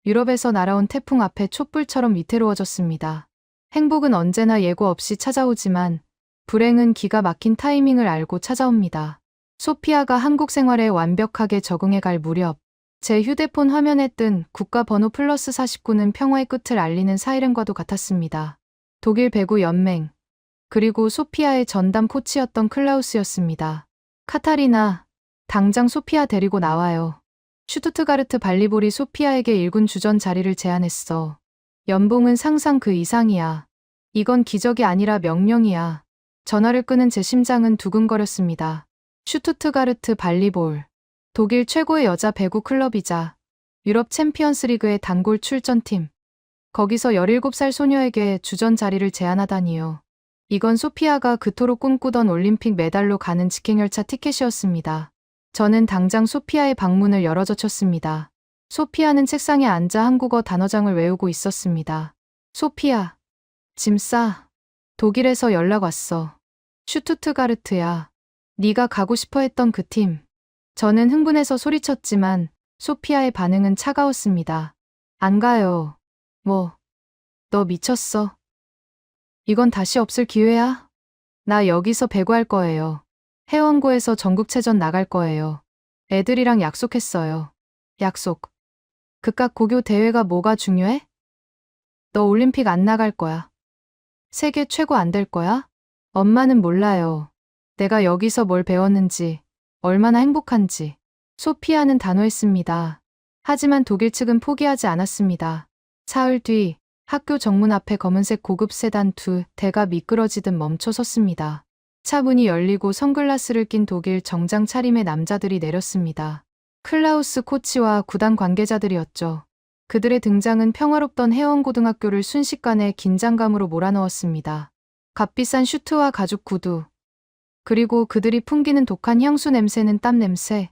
[SPEAKER 2] 유럽에서 날아온 태풍 앞에 촛불처럼 위태로워졌습니다. 행복은 언제나 예고 없이 찾아오지만 불행은 기가 막힌 타이밍을 알고 찾아옵니다. 소피아가 한국 생활에 완벽하게 적응해갈 무렵 제 휴대폰 화면에 뜬 국가번호 플러스 49는 평화의 끝을 알리는 사이렌과도 같았습니다. 독일 배구 연맹, 그리고 소피아의 전담 코치였던 클라우스였습니다. 카타리나, 당장 소피아 데리고 나와요. 슈투트가르트 발리볼이 소피아에게 1군 주전 자리를 제안했어. 연봉은 상상 그 이상이야. 이건 기적이 아니라 명령이야. 전화를 끄는 제 심장은 두근거렸습니다. 슈투트가르트 발리볼. 독일 최고의 여자 배구 클럽이자 유럽 챔피언스 리그의 단골 출전팀. 거기서 17살 소녀에게 주전 자리를 제안하다니요. 이건 소피아가 그토록 꿈꾸던 올림픽 메달로 가는 직행열차 티켓이었습니다. 저는 당장 소피아의 방문을 열어젖혔습니다. 소피아는 책상에 앉아 한국어 단어장을 외우고 있었습니다. 소피아, 짐 싸. 독일에서 연락 왔어. 슈투트가르트야. 네가 가고 싶어 했던 그 팀. 저는 흥분해서 소리쳤지만 소피아의 반응은 차가웠습니다. 안 가요. 뭐, 너 미쳤어? 이건 다시 없을 기회야? 나 여기서 배구할 거예요. 해원고에서 전국체전 나갈 거예요. 애들이랑 약속했어요. 약속. 그깟 고교 대회가 뭐가 중요해? 너 올림픽 안 나갈 거야. 세계 최고 안 될 거야? 엄마는 몰라요. 내가 여기서 뭘 배웠는지, 얼마나 행복한지. 소피아는 단호했습니다. 하지만 독일 측은 포기하지 않았습니다. 사흘 뒤 학교 정문 앞에 검은색 고급 세단 2대가 미끄러지듯 멈춰 섰습니다. 차 문이 열리고 선글라스를 낀 독일 정장 차림의 남자들이 내렸습니다. 클라우스 코치와 구단 관계자들이었죠. 그들의 등장은 평화롭던 해원고등학교를 순식간에 긴장감으로 몰아넣었습니다. 값비싼 슈트와 가죽 구두, 그리고 그들이 풍기는 독한 향수 냄새는 땀 냄새.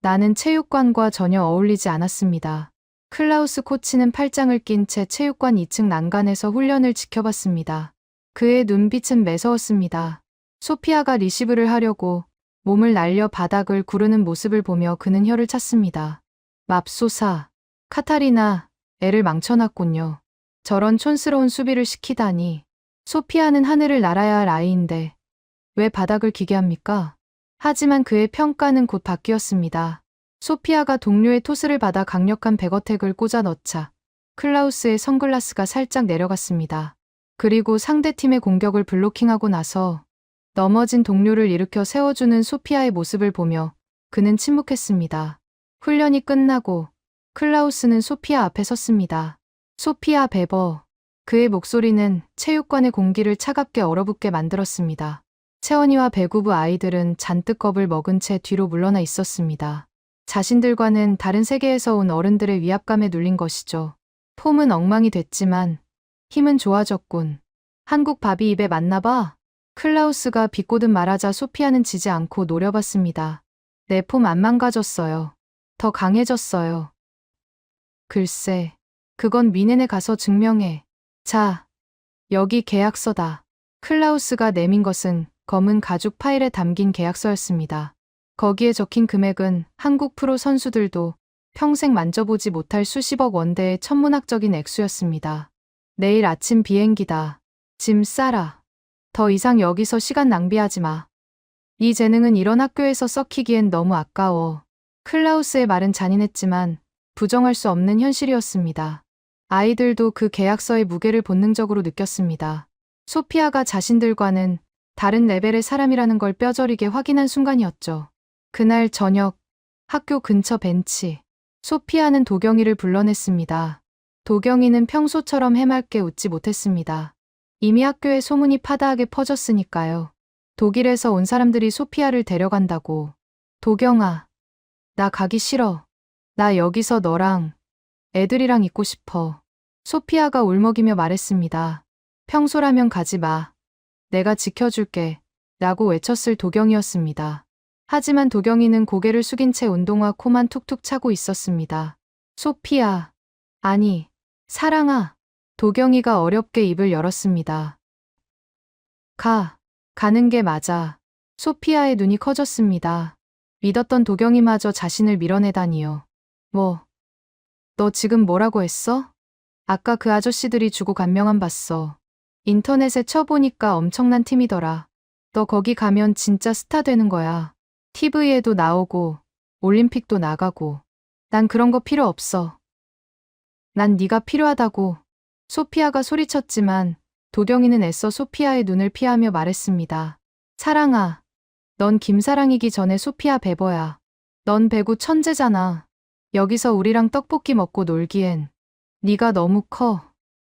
[SPEAKER 2] 나는 체육관과 전혀 어울리지 않았습니다. 클라우스 코치는 팔짱을 낀 채 체육관 2층 난간에서 훈련을 지켜봤습니다. 그의 눈빛은 매서웠습니다. 소피아가 리시브를 하려고 몸을 날려 바닥을 구르는 모습을 보며 그는 혀를 찼습니다. 맙소사, 카타리나, 애를 망쳐놨군요. 저런 촌스러운 수비를 시키다니. 소피아는 하늘을 날아야 할 아이인데 왜 바닥을 기게 합니까? 하지만 그의 평가는 곧 바뀌었습니다. 소피아가 동료의 토스를 받아 강력한 백어택을 꽂아 넣자 클라우스의 선글라스가 살짝 내려갔습니다. 그리고 상대팀의 공격을 블로킹하고 나서 넘어진 동료를 일으켜 세워주는 소피아의 모습을 보며 그는 침묵했습니다. 훈련이 끝나고 클라우스는 소피아 앞에 섰습니다. 소피아 베버. 그의 목소리는 체육관의 공기를 차갑게 얼어붙게 만들었습니다. 채원이와 배구부 아이들은 잔뜩 겁을 먹은 채 뒤로 물러나 있었습니다. 자신들과는 다른 세계에서 온 어른들의 위압감에 눌린 것이죠. 폼은 엉망이 됐지만 힘은 좋아졌군. 한국 밥이 입에 맞나 봐. 클라우스가 비꼬듯 말하자 소피아는 지지 않고 노려봤습니다. 내 폼 안 망가졌어요. 더 강해졌어요. 글쎄, 그건 미넨에 가서 증명해. 자, 여기 계약서다. 클라우스가 내민 것은 검은 가죽 파일에 담긴 계약서였습니다. 거기에 적힌 금액은 한국 프로 선수들도 평생 만져보지 못할 수십억 원대의 천문학적인 액수였습니다. 내일 아침 비행기다. 짐 싸라. 더 이상 여기서 시간 낭비하지 마. 이 재능은 이런 학교에서 썩히기엔 너무 아까워. 클라우스의 말은 잔인했지만 부정할 수 없는 현실이었습니다. 아이들도 그 계약서의 무게를 본능적으로 느꼈습니다. 소피아가 자신들과는 다른 레벨의 사람이라는 걸 뼈저리게 확인한 순간이었죠. 그날 저녁, 학교 근처 벤치. 소피아는 도경이를 불러냈습니다. 도경이는 평소처럼 해맑게 웃지 못했습니다. 이미 학교에 소문이 파다하게 퍼졌으니까요. 독일에서 온 사람들이 소피아를 데려간다고. 도경아, 나 가기 싫어. 나 여기서 너랑 애들이랑 있고 싶어. 소피아가 울먹이며 말했습니다. 평소라면 가지 마. 내가 지켜줄게. 라고 외쳤을 도경이었습니다. 하지만 도경이는 고개를 숙인 채 운동화 코만 툭툭 차고 있었습니다. 소피아. 아니, 사랑아. 도경이가 어렵게 입을 열었습니다. 가는 게 맞아. 소피아의 눈이 커졌습니다. 믿었던 도경이마저 자신을 밀어내다니요. 너 지금 뭐라고 했어? 아까 그 아저씨들이 주고 간 명함 봤어. 인터넷에 쳐보니까 엄청난 팀이더라. 너 거기 가면 진짜 스타 되는 거야. TV에도 나오고 올림픽도 나가고. 난 그런 거 필요 없어. 난 네가 필요하다고. 소피아가 소리쳤지만 도경이는 애써 소피아의 눈을 피하며 말했습니다. 사랑아, 넌 김사랑이기 전에 소피아 베버야. 넌 배구 천재잖아. 여기서 우리랑 떡볶이 먹고 놀기엔 네가 너무 커.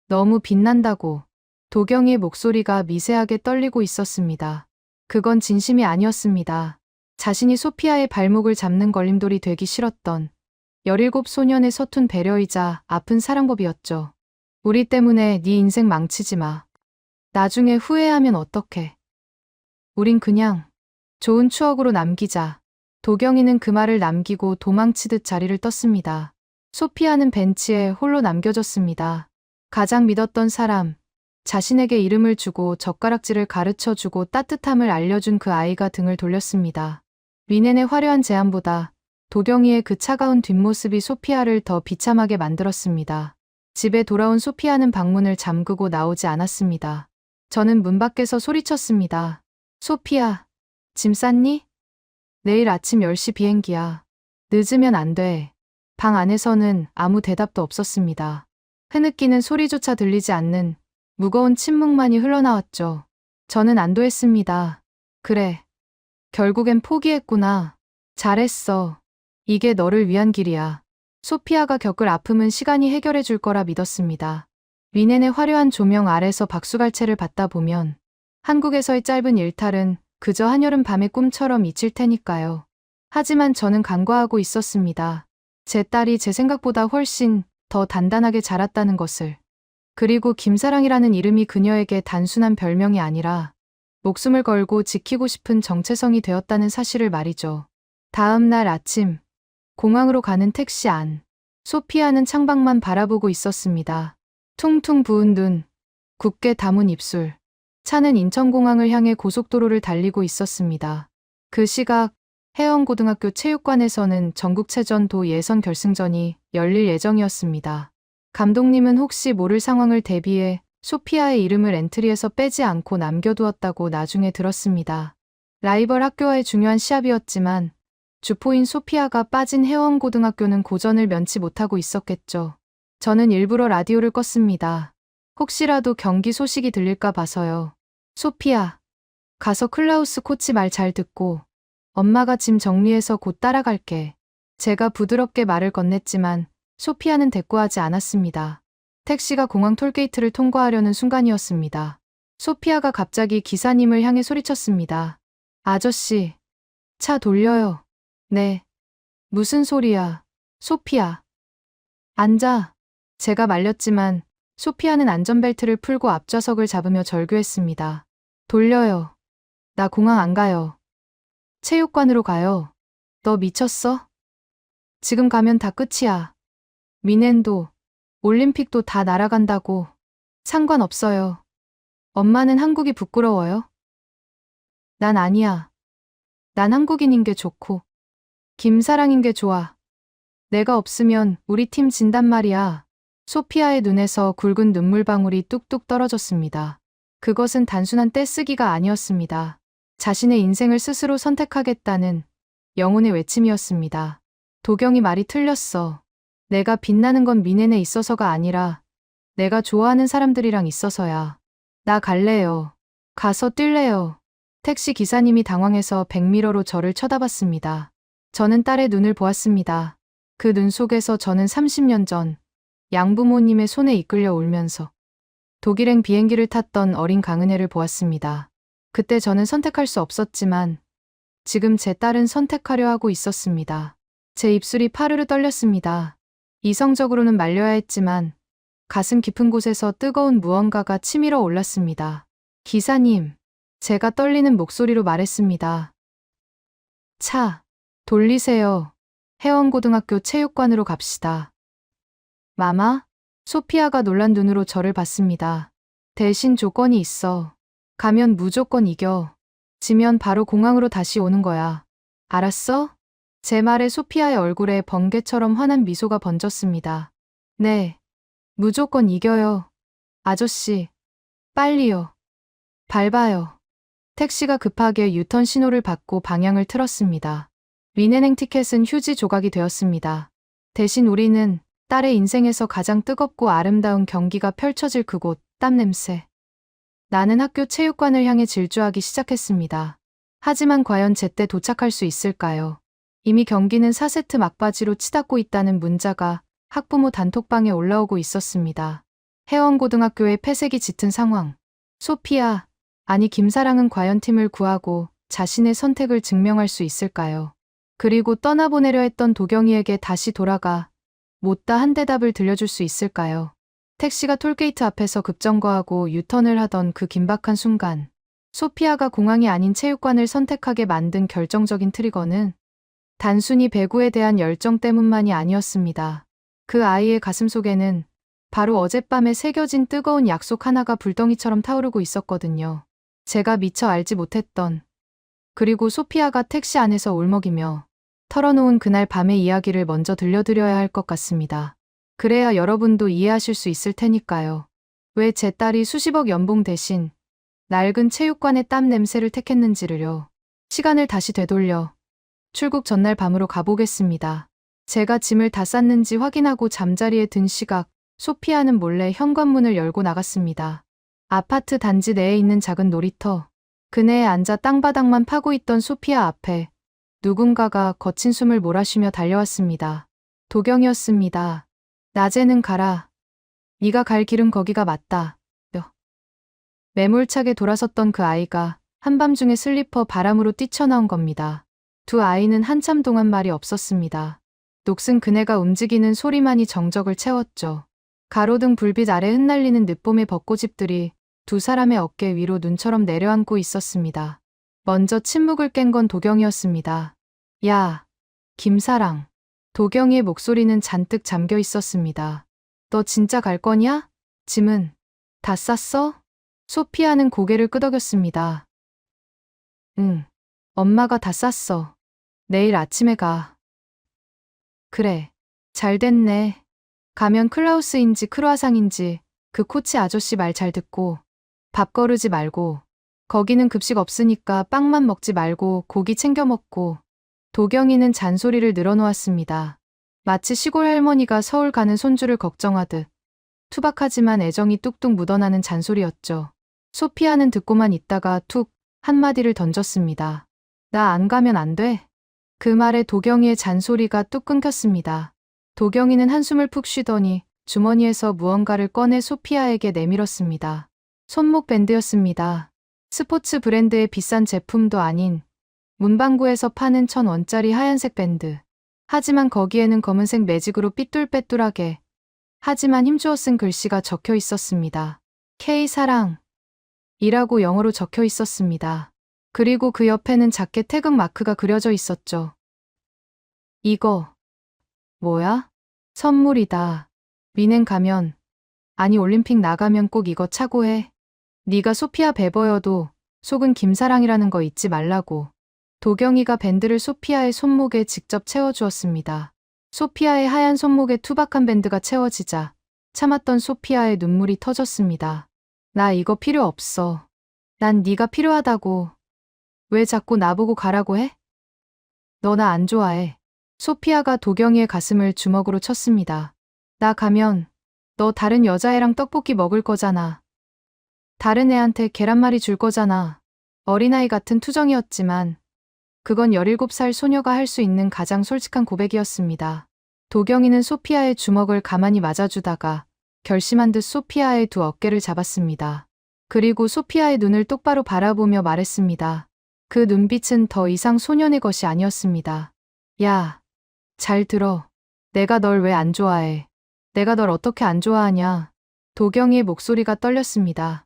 [SPEAKER 2] 너무 빛난다고. 도경이의 목소리가 미세하게 떨리고 있었습니다. 그건 진심이 아니었습니다. 자신이 소피아의 발목을 잡는 걸림돌이 되기 싫었던 17 소년의 서툰 배려이자 아픈 사랑법이었죠. 우리 때문에 네 인생 망치지 마. 나중에 후회하면 어떡해. 우린 그냥 좋은 추억으로 남기자. 도경이는 그 말을 남기고 도망치듯 자리를 떴습니다. 소피아는 벤치에 홀로 남겨졌습니다. 가장 믿었던 사람, 자신에게 이름을 주고 젓가락질을 가르쳐주고 따뜻함을 알려준 그 아이가 등을 돌렸습니다. 미넨의 화려한 제안보다 도경이의 그 차가운 뒷모습이 소피아를 더 비참하게 만들었습니다. 집에 돌아온 소피아는 방문을 잠그고 나오지 않았습니다. 저는 문 밖에서 소리쳤습니다. 소피아, 짐 쌌니? 내일 아침 10시 비행기야. 늦으면 안 돼. 방 안에서는 아무 대답도 없었습니다. 흐느끼는 소리조차 들리지 않는 무거운 침묵만이 흘러나왔죠. 저는 안도했습니다. 그래. 결국엔 포기했구나. 잘했어. 이게 너를 위한 길이야. 소피아가 겪을 아픔은 시간이 해결해 줄 거라 믿었습니다. 미넨의 화려한 조명 아래서 박수갈채를 받다 보면 한국에서의 짧은 일탈은 그저 한여름 밤의 꿈처럼 잊힐 테니까요. 하지만 저는 간과하고 있었습니다. 제 딸이 제 생각보다 훨씬 더 단단하게 자랐다는 것을. 그리고 김사랑이라는 이름이 그녀에게 단순한 별명이 아니라 목숨을 걸고 지키고 싶은 정체성이 되었다는 사실을 말이죠. 다음 날 아침, 공항으로 가는 택시 안. 소피아는 창밖만 바라보고 있었습니다. 퉁퉁 부은 눈, 굳게 담은 입술. 차는 인천공항을 향해 고속도로를 달리고 있었습니다. 그 시각, 해원고등학교 체육관에서는 전국체전 도 예선 결승전이 열릴 예정이었습니다. 감독님은 혹시 모를 상황을 대비해 소피아의 이름을 엔트리에서 빼지 않고 남겨두었다고 나중에 들었습니다. 라이벌 학교와의 중요한 시합이었지만 주포인 소피아가 빠진 해원고등학교는 고전을 면치 못하고 있었겠죠. 저는 일부러 라디오를 껐습니다. 혹시라도 경기 소식이 들릴까 봐서요. 소피아, 가서 클라우스 코치 말 잘 듣고 엄마가 짐 정리해서 곧 따라갈게. 제가 부드럽게 말을 건넸지만 소피아는 대꾸하지 않았습니다. 택시가 공항 톨게이트를 통과하려는 순간이었습니다. 소피아가 갑자기 기사님을 향해 소리쳤습니다. 아저씨, 차 돌려요. 네. 무슨 소리야. 소피아. 앉아. 제가 말렸지만 소피아는 안전벨트를 풀고 앞좌석을 잡으며 절규했습니다. 돌려요. 나 공항 안 가요. 체육관으로 가요. 너 미쳤어? 지금 가면 다 끝이야. 미넨도, 올림픽도 다 날아간다고. 상관없어요. 엄마는 한국이 부끄러워요? 난 아니야. 난 한국인인 게 좋고, 김사랑인 게 좋아. 내가 없으면 우리 팀 진단 말이야. 소피아의 눈에서 굵은 눈물방울이 뚝뚝 떨어졌습니다. 그것은 단순한 떼쓰기가 아니었습니다. 자신의 인생을 스스로 선택하겠다는 영혼의 외침이었습니다. 도경이 말이 틀렸어. 내가 빛나는 건 미넨에 있어서가 아니라 내가 좋아하는 사람들이랑 있어서야. 나 갈래요. 가서 뛸래요. 택시 기사님이 당황해서 백미러로 저를 쳐다봤습니다. 저는 딸의 눈을 보았습니다. 그 눈 속에서 저는 30년 전 양부모님의 손에 이끌려 울면서 독일행 비행기를 탔던 어린 강은혜를 보았습니다. 그때 저는 선택할 수 없었지만 지금 제 딸은 선택하려 하고 있었습니다. 제 입술이 파르르 떨렸습니다. 이성적으로는 말려야 했지만 가슴 깊은 곳에서 뜨거운 무언가가 치밀어 올랐습니다. 기사님, 제가 떨리는 목소리로 말했습니다. 차, 돌리세요. 해원고등학교 체육관으로 갑시다. 마마? 소피아가 놀란 눈으로 저를 봤습니다. 대신 조건이 있어. 가면 무조건 이겨. 지면 바로 공항으로 다시 오는 거야. 알았어? 제 말에 소피아의 얼굴에 번개처럼 환한 미소가 번졌습니다. 네. 무조건 이겨요. 아저씨. 빨리요. 밟아요. 택시가 급하게 유턴 신호를 받고 방향을 틀었습니다. 미넨행 티켓은 휴지 조각이 되었습니다. 대신 우리는 딸의 인생에서 가장 뜨겁고 아름다운 경기가 펼쳐질 그곳, 땀 냄새. 나는 학교 체육관을 향해 질주하기 시작했습니다. 하지만 과연 제때 도착할 수 있을까요? 이미 경기는 4세트 막바지로 치닫고 있다는 문자가 학부모 단톡방에 올라오고 있었습니다. 해원고등학교의 폐색이 짙은 상황. 소피아, 아니 김사랑은 과연 팀을 구하고 자신의 선택을 증명할 수 있을까요? 그리고 떠나보내려 했던 도경이에게 다시 돌아가 못다한 대답을 들려줄 수 있을까요? 택시가 톨게이트 앞에서 급정거하고 유턴을 하던 그 긴박한 순간, 소피아가 공항이 아닌 체육관을 선택하게 만든 결정적인 트리거는 단순히 배구에 대한 열정 때문만이 아니었습니다. 그 아이의 가슴 속에는 바로 어젯밤에 새겨진 뜨거운 약속 하나가 불덩이처럼 타오르고 있었거든요. 제가 미처 알지 못했던, 그리고 소피아가 택시 안에서 울먹이며 털어놓은 그날 밤의 이야기를 먼저 들려드려야 할 것 같습니다. 그래야 여러분도 이해하실 수 있을 테니까요. 왜 제 딸이 수십억 연봉 대신 낡은 체육관의 땀 냄새를 택했는지를요. 시간을 다시 되돌려 출국 전날 밤으로 가보겠습니다. 제가 짐을 다 쌌는지 확인하고 잠자리에 든 시각, 소피아는 몰래 현관문을 열고 나갔습니다. 아파트 단지 내에 있는 작은 놀이터. 그네에 앉아 땅바닥만 파고 있던 소피아 앞에 누군가가 거친 숨을 몰아쉬며 달려왔습니다. 도경이었습니다. 낮에는 가라. 네가 갈 길은 거기가 맞다. 매몰차게 돌아섰던 그 아이가 한밤중에 슬리퍼 바람으로 뛰쳐나온 겁니다. 두 아이는 한참 동안 말이 없었습니다. 녹슨 그네가 움직이는 소리만이 정적을 채웠죠. 가로등 불빛 아래 흩날리는 늦봄의 벚꽃잎들이 두 사람의 어깨 위로 눈처럼 내려앉고 있었습니다. 먼저 침묵을 깬 건 도경이었습니다. 야, 김사랑. 도경이의 목소리는 잔뜩 잠겨 있었습니다. 너 진짜 갈 거냐? 짐은 다 쌌어? 소피아는 고개를 끄덕였습니다. 응, 엄마가 다 쌌어. 내일 아침에 가. 그래, 잘 됐네. 가면 클라우스인지 크루아상인지 그 코치 아저씨 말 잘 듣고 밥 거르지 말고 거기는 급식 없으니까 빵만 먹지 말고 고기 챙겨 먹고. 도경이는 잔소리를 늘어놓았습니다. 마치 시골 할머니가 서울 가는 손주를 걱정하듯 투박하지만 애정이 뚝뚝 묻어나는 잔소리였죠. 소피아는 듣고만 있다가 툭 한마디를 던졌습니다. 나 안 가면 안 돼? 그 말에 도경이의 잔소리가 뚝 끊겼습니다. 도경이는 한숨을 푹 쉬더니 주머니에서 무언가를 꺼내 소피아에게 내밀었습니다. 손목 밴드였습니다. 스포츠 브랜드의 비싼 제품도 아닌 문방구에서 파는 1,000원짜리 하얀색 밴드. 하지만 거기에는 검은색 매직으로 삐뚤빼뚤하게 하지만 힘주어 쓴 글씨가 적혀 있었습니다. K사랑 이라고 영어로 적혀 있었습니다. 그리고 그 옆에는 작게 태극 마크가 그려져 있었죠. 이거 뭐야? 선물이다. 미넨 가면, 아니 올림픽 나가면 꼭 이거 차고 해. 네가 소피아 베버여도 속은 김사랑이라는 거 잊지 말라고. 도경이가 밴드를 소피아의 손목에 직접 채워주었습니다. 소피아의 하얀 손목에 투박한 밴드가 채워지자 참았던 소피아의 눈물이 터졌습니다. 나 이거 필요 없어. 난 네가 필요하다고. 왜 자꾸 나보고 가라고 해? 너 나 안 좋아해. 소피아가 도경이의 가슴을 주먹으로 쳤습니다. 나 가면 너 다른 여자애랑 떡볶이 먹을 거잖아. 다른 애한테 계란말이 줄 거잖아. 어린아이 같은 투정이었지만 그건 17살 소녀가 할 수 있는 가장 솔직한 고백이었습니다. 도경이는 소피아의 주먹을 가만히 맞아주다가 결심한 듯 소피아의 두 어깨를 잡았습니다. 그리고 소피아의 눈을 똑바로 바라보며 말했습니다. 그 눈빛은 더 이상 소년의 것이 아니었습니다. 야, 잘 들어. 내가 널 왜 안 좋아해? 내가 널 어떻게 안 좋아하냐? 도경이의 목소리가 떨렸습니다.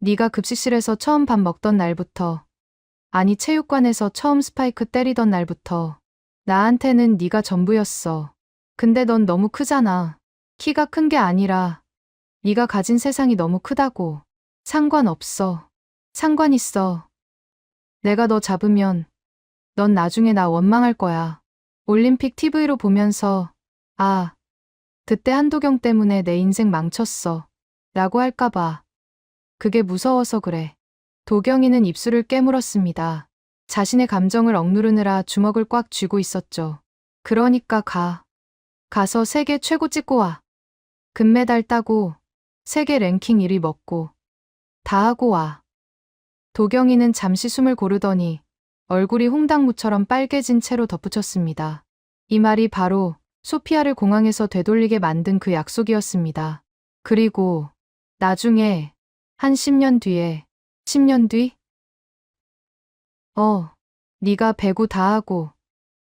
[SPEAKER 2] 네가 급식실에서 처음 밥 먹던 날부터, 아니 체육관에서 처음 스파이크 때리던 날부터 나한테는 네가 전부였어. 근데 넌 너무 크잖아. 키가 큰 게 아니라 네가 가진 세상이 너무 크다고. 상관없어. 상관 있어. 내가 너 잡으면 넌 나중에 나 원망할 거야. 올림픽 TV로 보면서 아, 그때 한도경 때문에 내 인생 망쳤어. 라고 할까봐. 그게 무서워서 그래. 도경이는 입술을 깨물었습니다. 자신의 감정을 억누르느라 주먹을 꽉 쥐고 있었죠. 그러니까 가. 가서 세계 최고 찍고 와. 금메달 따고 세계 랭킹 1위 먹고 다 하고 와. 도경이는 잠시 숨을 고르더니 얼굴이 홍당무처럼 빨개진 채로 덧붙였습니다. 이 말이 바로 소피아를 공항에서 되돌리게 만든 그 약속이었습니다. 그리고 나중에 한 10년 뒤에 10년 뒤? 네가 배구 다 하고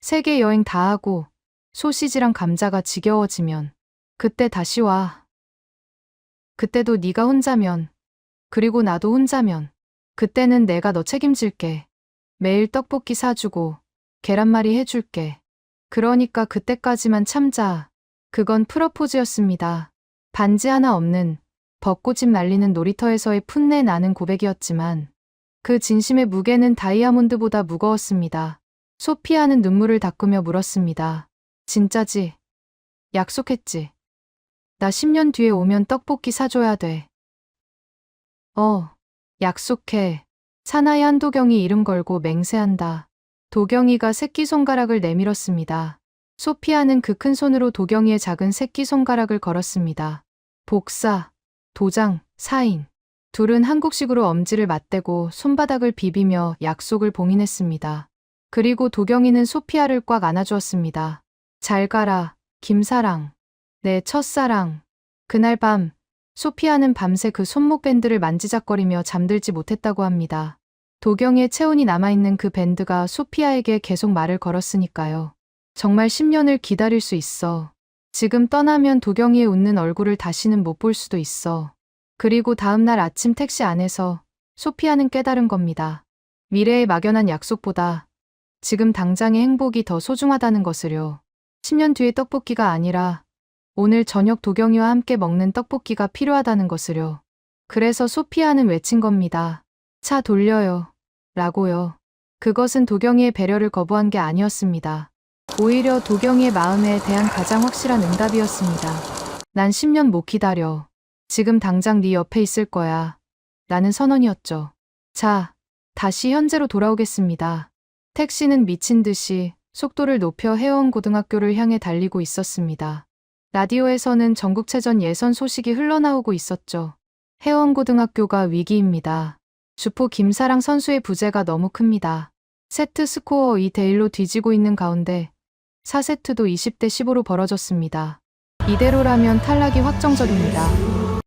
[SPEAKER 2] 세계 여행 다 하고 소시지랑 감자가 지겨워지면 그때 다시 와. 그때도 네가 혼자면 그리고 나도 혼자면 그때는 내가 너 책임질게. 매일 떡볶이 사주고 계란말이 해줄게. 그러니까 그때까지만 참자. 그건 프러포즈였습니다. 반지 하나 없는 벚꽃잎 날리는 놀이터에서의 풋내 나는 고백이었지만 그 진심의 무게는 다이아몬드보다 무거웠습니다. 소피아는 눈물을 닦으며 물었습니다. 진짜지? 약속했지? 나 10년 뒤에 오면 떡볶이 사줘야 돼. 약속해. 사나이 한도경이 이름 걸고 맹세한다. 도경이가 새끼손가락을 내밀었습니다. 소피아는 그 큰 손으로 도경이의 작은 새끼손가락을 걸었습니다. 복사, 도장, 사인. 둘은 한국식으로 엄지를 맞대고 손바닥을 비비며 약속을 봉인했습니다. 그리고 도경이는 소피아를 꽉 안아주었습니다. 잘 가라, 김사랑. 내 첫사랑. 그날 밤, 소피아는 밤새 그 손목 밴드를 만지작거리며 잠들지 못했다고 합니다. 도경이의 체온이 남아있는 그 밴드가 소피아에게 계속 말을 걸었으니까요. 정말 10년을 기다릴 수 있어. 지금 떠나면 도경이의 웃는 얼굴을 다시는 못 볼 수도 있어. 그리고 다음날 아침 택시 안에서 소피아는 깨달은 겁니다. 미래의 막연한 약속보다 지금 당장의 행복이 더 소중하다는 것을요. 10년 뒤의 떡볶이가 아니라 오늘 저녁 도경이와 함께 먹는 떡볶이가 필요하다는 것을요. 그래서 소피아는 외친 겁니다. 차 돌려요. 라고요. 그것은 도경이의 배려를 거부한 게 아니었습니다. 오히려 도경이의 마음에 대한 가장 확실한 응답이었습니다. 난 10년 못 기다려. 지금 당장 네 옆에 있을 거야. 라는 선언이었죠. 자, 다시 현재로 돌아오겠습니다. 택시는 미친 듯이 속도를 높여 해원고등학교를 향해 달리고 있었습니다. 라디오에서는 전국체전 예선 소식이 흘러나오고 있었죠. 해원고등학교가 위기입니다. 주포 김사랑 선수의 부재가 너무 큽니다. 세트 스코어 2대1로 뒤지고 있는 가운데 4세트도 20대 15로 벌어졌습니다. 이대로라면 탈락이 확정적입니다.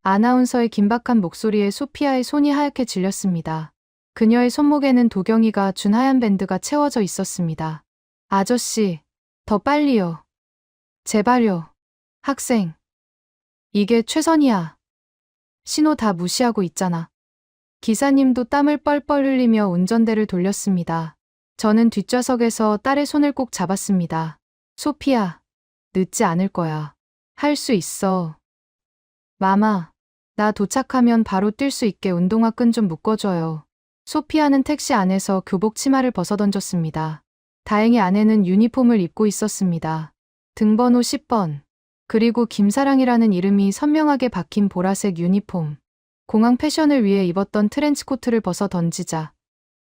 [SPEAKER 2] 아나운서의 긴박한 목소리에 소피아의 손이 하얗게 질렸습니다. 그녀의 손목에는 도경이가 준 하얀 밴드가 채워져 있었습니다. 아저씨, 더 빨리요. 제발요. 학생. 이게 최선이야. 신호 다 무시하고 있잖아. 기사님도 땀을 뻘뻘 흘리며 운전대를 돌렸습니다. 저는 뒷좌석에서 딸의 손을 꼭 잡았습니다. 소피야, 늦지 않을 거야. 할 수 있어. 마마, 나 도착하면 바로 뛸 수 있게 운동화 끈 좀 묶어줘요. 소피아는 택시 안에서 교복 치마를 벗어던졌습니다. 다행히 아내는 유니폼을 입고 있었습니다. 등번호 10번. 그리고 김사랑이라는 이름이 선명하게 박힌 보라색 유니폼. 공항 패션을 위해 입었던 트렌치코트를 벗어 던지자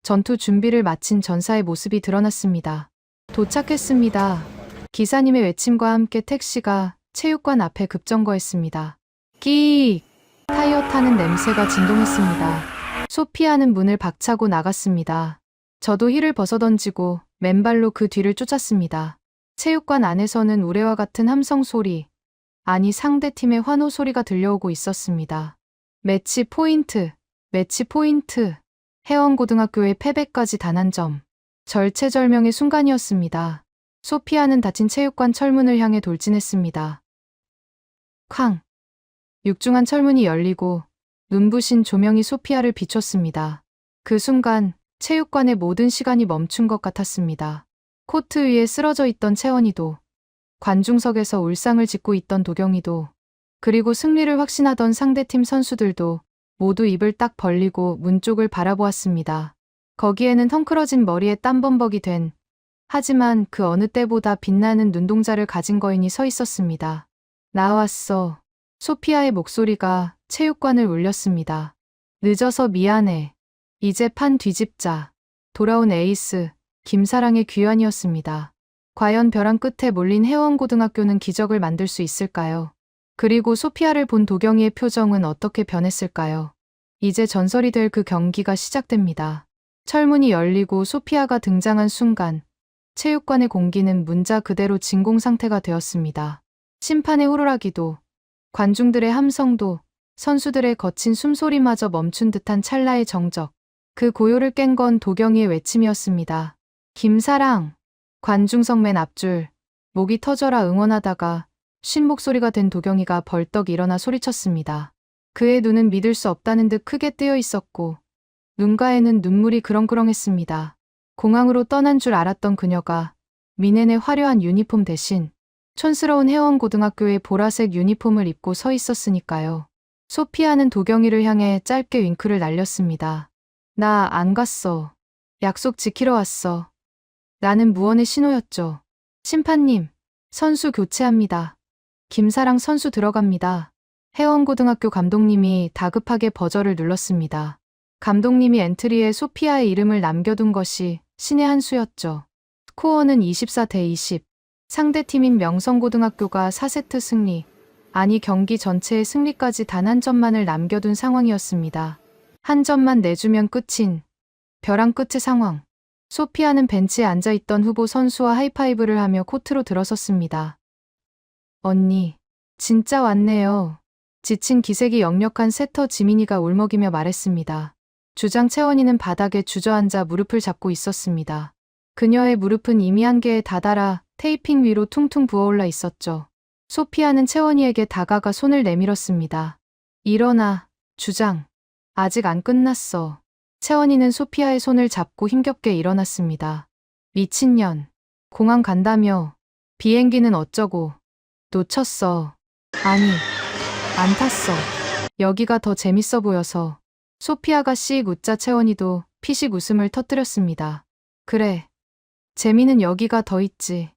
[SPEAKER 2] 전투 준비를 마친 전사의 모습이 드러났습니다. 도착했습니다. 기사님의 외침과 함께 택시가 체육관 앞에 급정거했습니다. 끼익! 타이어 타는 냄새가 진동했습니다. 소피아는 문을 박차고 나갔습니다. 저도 힐을 벗어던지고 맨발로 그 뒤를 쫓았습니다. 체육관 안에서는 우레와 같은 함성 소리, 아니 상대팀의 환호 소리가 들려오고 있었습니다. 매치 포인트, 매치 포인트. 해원고등학교의 패배까지 단 한 점. 절체절명의 순간이었습니다. 소피아는 닫힌 체육관 철문을 향해 돌진했습니다. 쾅! 육중한 철문이 열리고 눈부신 조명이 소피아를 비췄습니다. 그 순간 체육관의 모든 시간이 멈춘 것 같았습니다. 코트 위에 쓰러져 있던 채원이도, 관중석에서 울상을 짓고 있던 도경이도, 그리고 승리를 확신하던 상대팀 선수들도 모두 입을 딱 벌리고 문 쪽을 바라보았습니다. 거기에는 헝클어진 머리에 땀범벅이 된, 하지만 그 어느 때보다 빛나는 눈동자를 가진 거인이 서 있었습니다. 나왔어. 소피아의 목소리가 체육관을 울렸습니다. 늦어서 미안해. 이제 판 뒤집자. 돌아온 에이스, 김사랑의 귀환이었습니다. 과연 벼랑 끝에 몰린 해원고등학교는 기적을 만들 수 있을까요? 그리고 소피아를 본 도경이의 표정은 어떻게 변했을까요? 이제 전설이 될 그 경기가 시작됩니다. 철문이 열리고 소피아가 등장한 순간 체육관의 공기는 문자 그대로 진공 상태가 되었습니다. 심판의 호루라기도, 관중들의 함성도, 선수들의 거친 숨소리마저 멈춘 듯한 찰나의 정적. 그 고요를 깬 건 도경이의 외침이었습니다. 김사랑! 관중석 맨 앞줄, 목이 터져라 응원하다가 쉰 목소리가 된 도경이가 벌떡 일어나 소리쳤습니다. 그의 눈은 믿을 수 없다는 듯 크게 뜨여 있었고 눈가에는 눈물이 그렁그렁했습니다. 공항으로 떠난 줄 알았던 그녀가 미넨의 화려한 유니폼 대신 촌스러운 해원고등학교의 보라색 유니폼을 입고 서 있었으니까요. 소피아는 도경이를 향해 짧게 윙크를 날렸습니다. 나 안 갔어. 약속 지키러 왔어. 나는 무언의 신호였죠. 심판님, 선수 교체합니다. 김사랑 선수 들어갑니다. 해원고등학교 감독님이 다급하게 버저를 눌렀습니다. 감독님이 엔트리에 소피아의 이름을 남겨둔 것이 신의 한 수였죠. 스코어는 24대 20. 상대팀인 명성고등학교가 4세트 승리, 아니 경기 전체의 승리까지 단 한 점만을 남겨둔 상황이었습니다. 한 점만 내주면 끝인 벼랑 끝의 상황. 소피아는 벤치에 앉아있던 후보 선수와 하이파이브를 하며 코트로 들어섰습니다. 언니, 진짜 왔네요. 지친 기색이 역력한 세터 지민이가 울먹이며 말했습니다. 주장 채원이는 바닥에 주저앉아 무릎을 잡고 있었습니다. 그녀의 무릎은 이미 한계에 다다라 테이핑 위로 퉁퉁 부어올라 있었죠. 소피아는 채원이에게 다가가 손을 내밀었습니다. 일어나, 주장. 아직 안 끝났어. 채원이는 소피아의 손을 잡고 힘겹게 일어났습니다. 미친년. 공항 간다며. 비행기는 어쩌고. 놓쳤어. 아니, 안 탔어. 여기가 더 재밌어 보여서. 소피아가 씩 웃자 채원이도 피식 웃음을 터뜨렸습니다. 그래. 재미는 여기가 더 있지.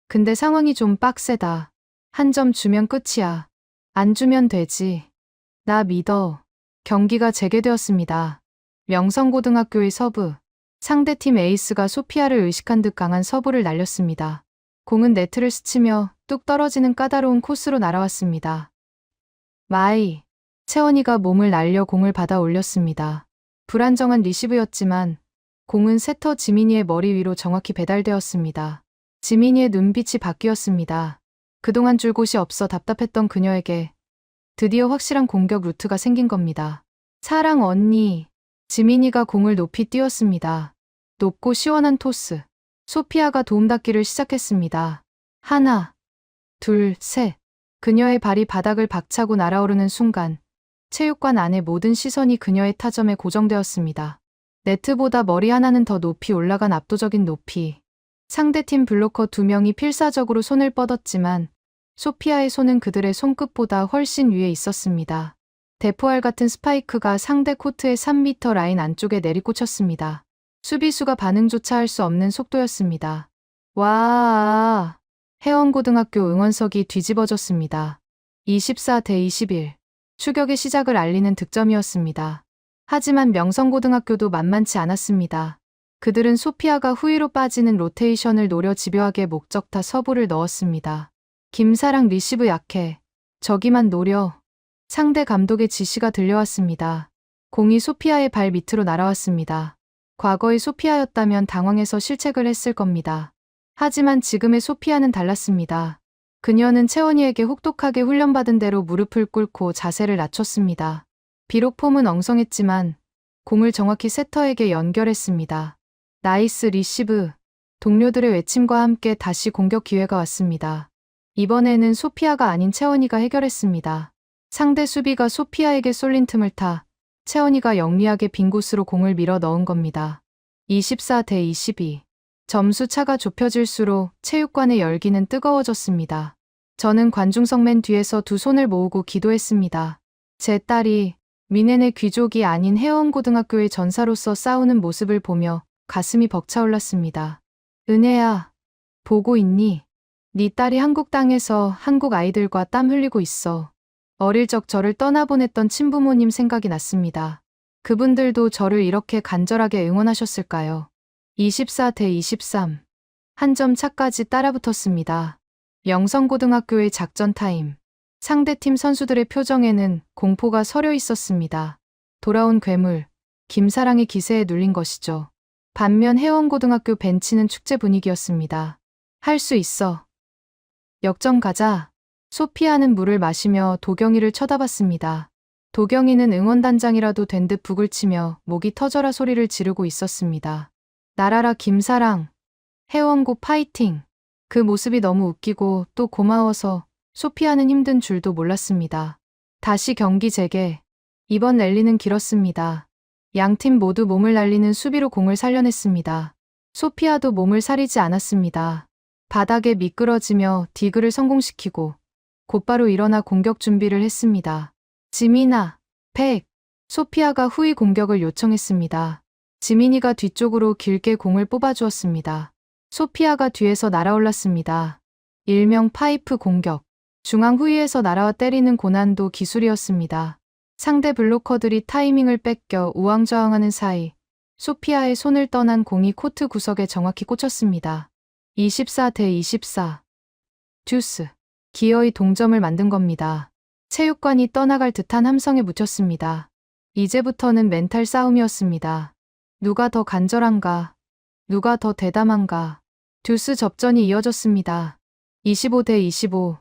[SPEAKER 2] 근데 상황이 좀 빡세다. 한 점 주면 끝이야. 안 주면 되지. 나 믿어. 경기가 재개되었습니다. 명성고등학교의 서브. 상대팀 에이스가 소피아를 의식한 듯 강한 서브를 날렸습니다. 공은 네트를 스치며 뚝 떨어지는 까다로운 코스로 날아왔습니다. 마이. 채원이가 몸을 날려 공을 받아 올렸습니다. 불안정한 리시브였지만 공은 세터 지민이의 머리 위로 정확히 배달되었습니다. 지민이의 눈빛이 바뀌었습니다. 그동안 줄 곳이 없어 답답했던 그녀에게 드디어 확실한 공격 루트가 생긴 겁니다. 사랑 언니. 지민이가 공을 높이 띄웠습니다. 높고 시원한 토스. 소피아가 도움닫기를 시작했습니다. 하나, 둘, 셋. 그녀의 발이 바닥을 박차고 날아오르는 순간 체육관 안의 모든 시선이 그녀의 타점에 고정되었습니다. 네트보다 머리 하나는 더 높이 올라간 압도적인 높이. 상대팀 블로커 2명이 필사적으로 손을 뻗었지만 소피아의 손은 그들의 손끝보다 훨씬 위에 있었습니다. 대포알 같은 스파이크가 상대 코트의 3m 라인 안쪽에 내리꽂혔습니다. 수비수가 반응조차 할 수 없는 속도였습니다. 와, 해원고등학교 응원석이 뒤집어졌습니다. 24대 21. 추격의 시작을 알리는 득점이었습니다. 하지만 명성고등학교도 만만치 않았습니다. 그들은 소피아가 후위로 빠지는 로테이션을 노려 집요하게 목적타 서브를 넣었습니다. 김사랑 리시브 약해. 저기만 노려. 상대 감독의 지시가 들려왔습니다. 공이 소피아의 발 밑으로 날아왔습니다. 과거의 소피아였다면 당황해서 실책을 했을 겁니다. 하지만 지금의 소피아는 달랐습니다. 그녀는 채원이에게 혹독하게 훈련받은 대로 무릎을 꿇고 자세를 낮췄습니다. 비록 폼은 엉성했지만 공을 정확히 세터에게 연결했습니다. 나이스 리시브. 동료들의 외침과 함께 다시 공격 기회가 왔습니다. 이번에는 소피아가 아닌 채원이가 해결했습니다. 상대 수비가 소피아에게 쏠린 틈을 타 채원이가 영리하게 빈 곳으로 공을 밀어 넣은 겁니다. 24대 22. 점수 차가 좁혀질수록 체육관의 열기는 뜨거워졌습니다. 저는 관중석 맨 뒤에서 두 손을 모으고 기도했습니다. 제 딸이 미넨의 귀족이 아닌 해원고등학교의 전사로서 싸우는 모습을 보며 가슴이 벅차올랐습니다. 은혜야, 보고 있니? 네 딸이 한국 땅에서 한국 아이들과 땀 흘리고 있어. 어릴 적 저를 떠나보냈던 친부모님 생각이 났습니다. 그분들도 저를 이렇게 간절하게 응원하셨을까요? 24대 23. 한 점 차까지 따라붙었습니다. 명성고등학교의 작전 타임. 상대팀 선수들의 표정에는 공포가 서려 있었습니다. 돌아온 괴물, 김사랑의 기세에 눌린 것이죠. 반면 해원고등학교 벤치는 축제 분위기였습니다. 할 수 있어. 역전 가자. 소피아는 물을 마시며 도경이를 쳐다봤습니다. 도경이는 응원단장이라도 된 듯 북을 치며 목이 터져라 소리를 지르고 있었습니다. 날아라 김사랑. 해원고 파이팅. 그 모습이 너무 웃기고 또 고마워서 소피아는 힘든 줄도 몰랐습니다. 다시 경기 재개. 이번 랠리는 길었습니다. 양팀 모두 몸을 날리는 수비로 공을 살려냈습니다. 소피아도 몸을 사리지 않았습니다. 바닥에 미끄러지며 디그를 성공시키고 곧바로 일어나 공격 준비를 했습니다. 지민아, 팩. 소피아가 후위 공격을 요청했습니다. 지민이가 뒤쪽으로 길게 공을 뽑아주었습니다. 소피아가 뒤에서 날아올랐습니다. 일명 파이프 공격. 중앙 후위에서 날아와 때리는 고난도 기술이었습니다. 상대 블로커들이 타이밍을 뺏겨 우왕좌왕하는 사이 소피아의 손을 떠난 공이 코트 구석에 정확히 꽂혔습니다. 24대 24. 듀스. 기어이 동점을 만든 겁니다. 체육관이 떠나갈 듯한 함성에 묻혔습니다. 이제부터는 멘탈 싸움이었습니다. 누가 더 간절한가? 누가 더 대담한가? 듀스 접전이 이어졌습니다. 25대 25,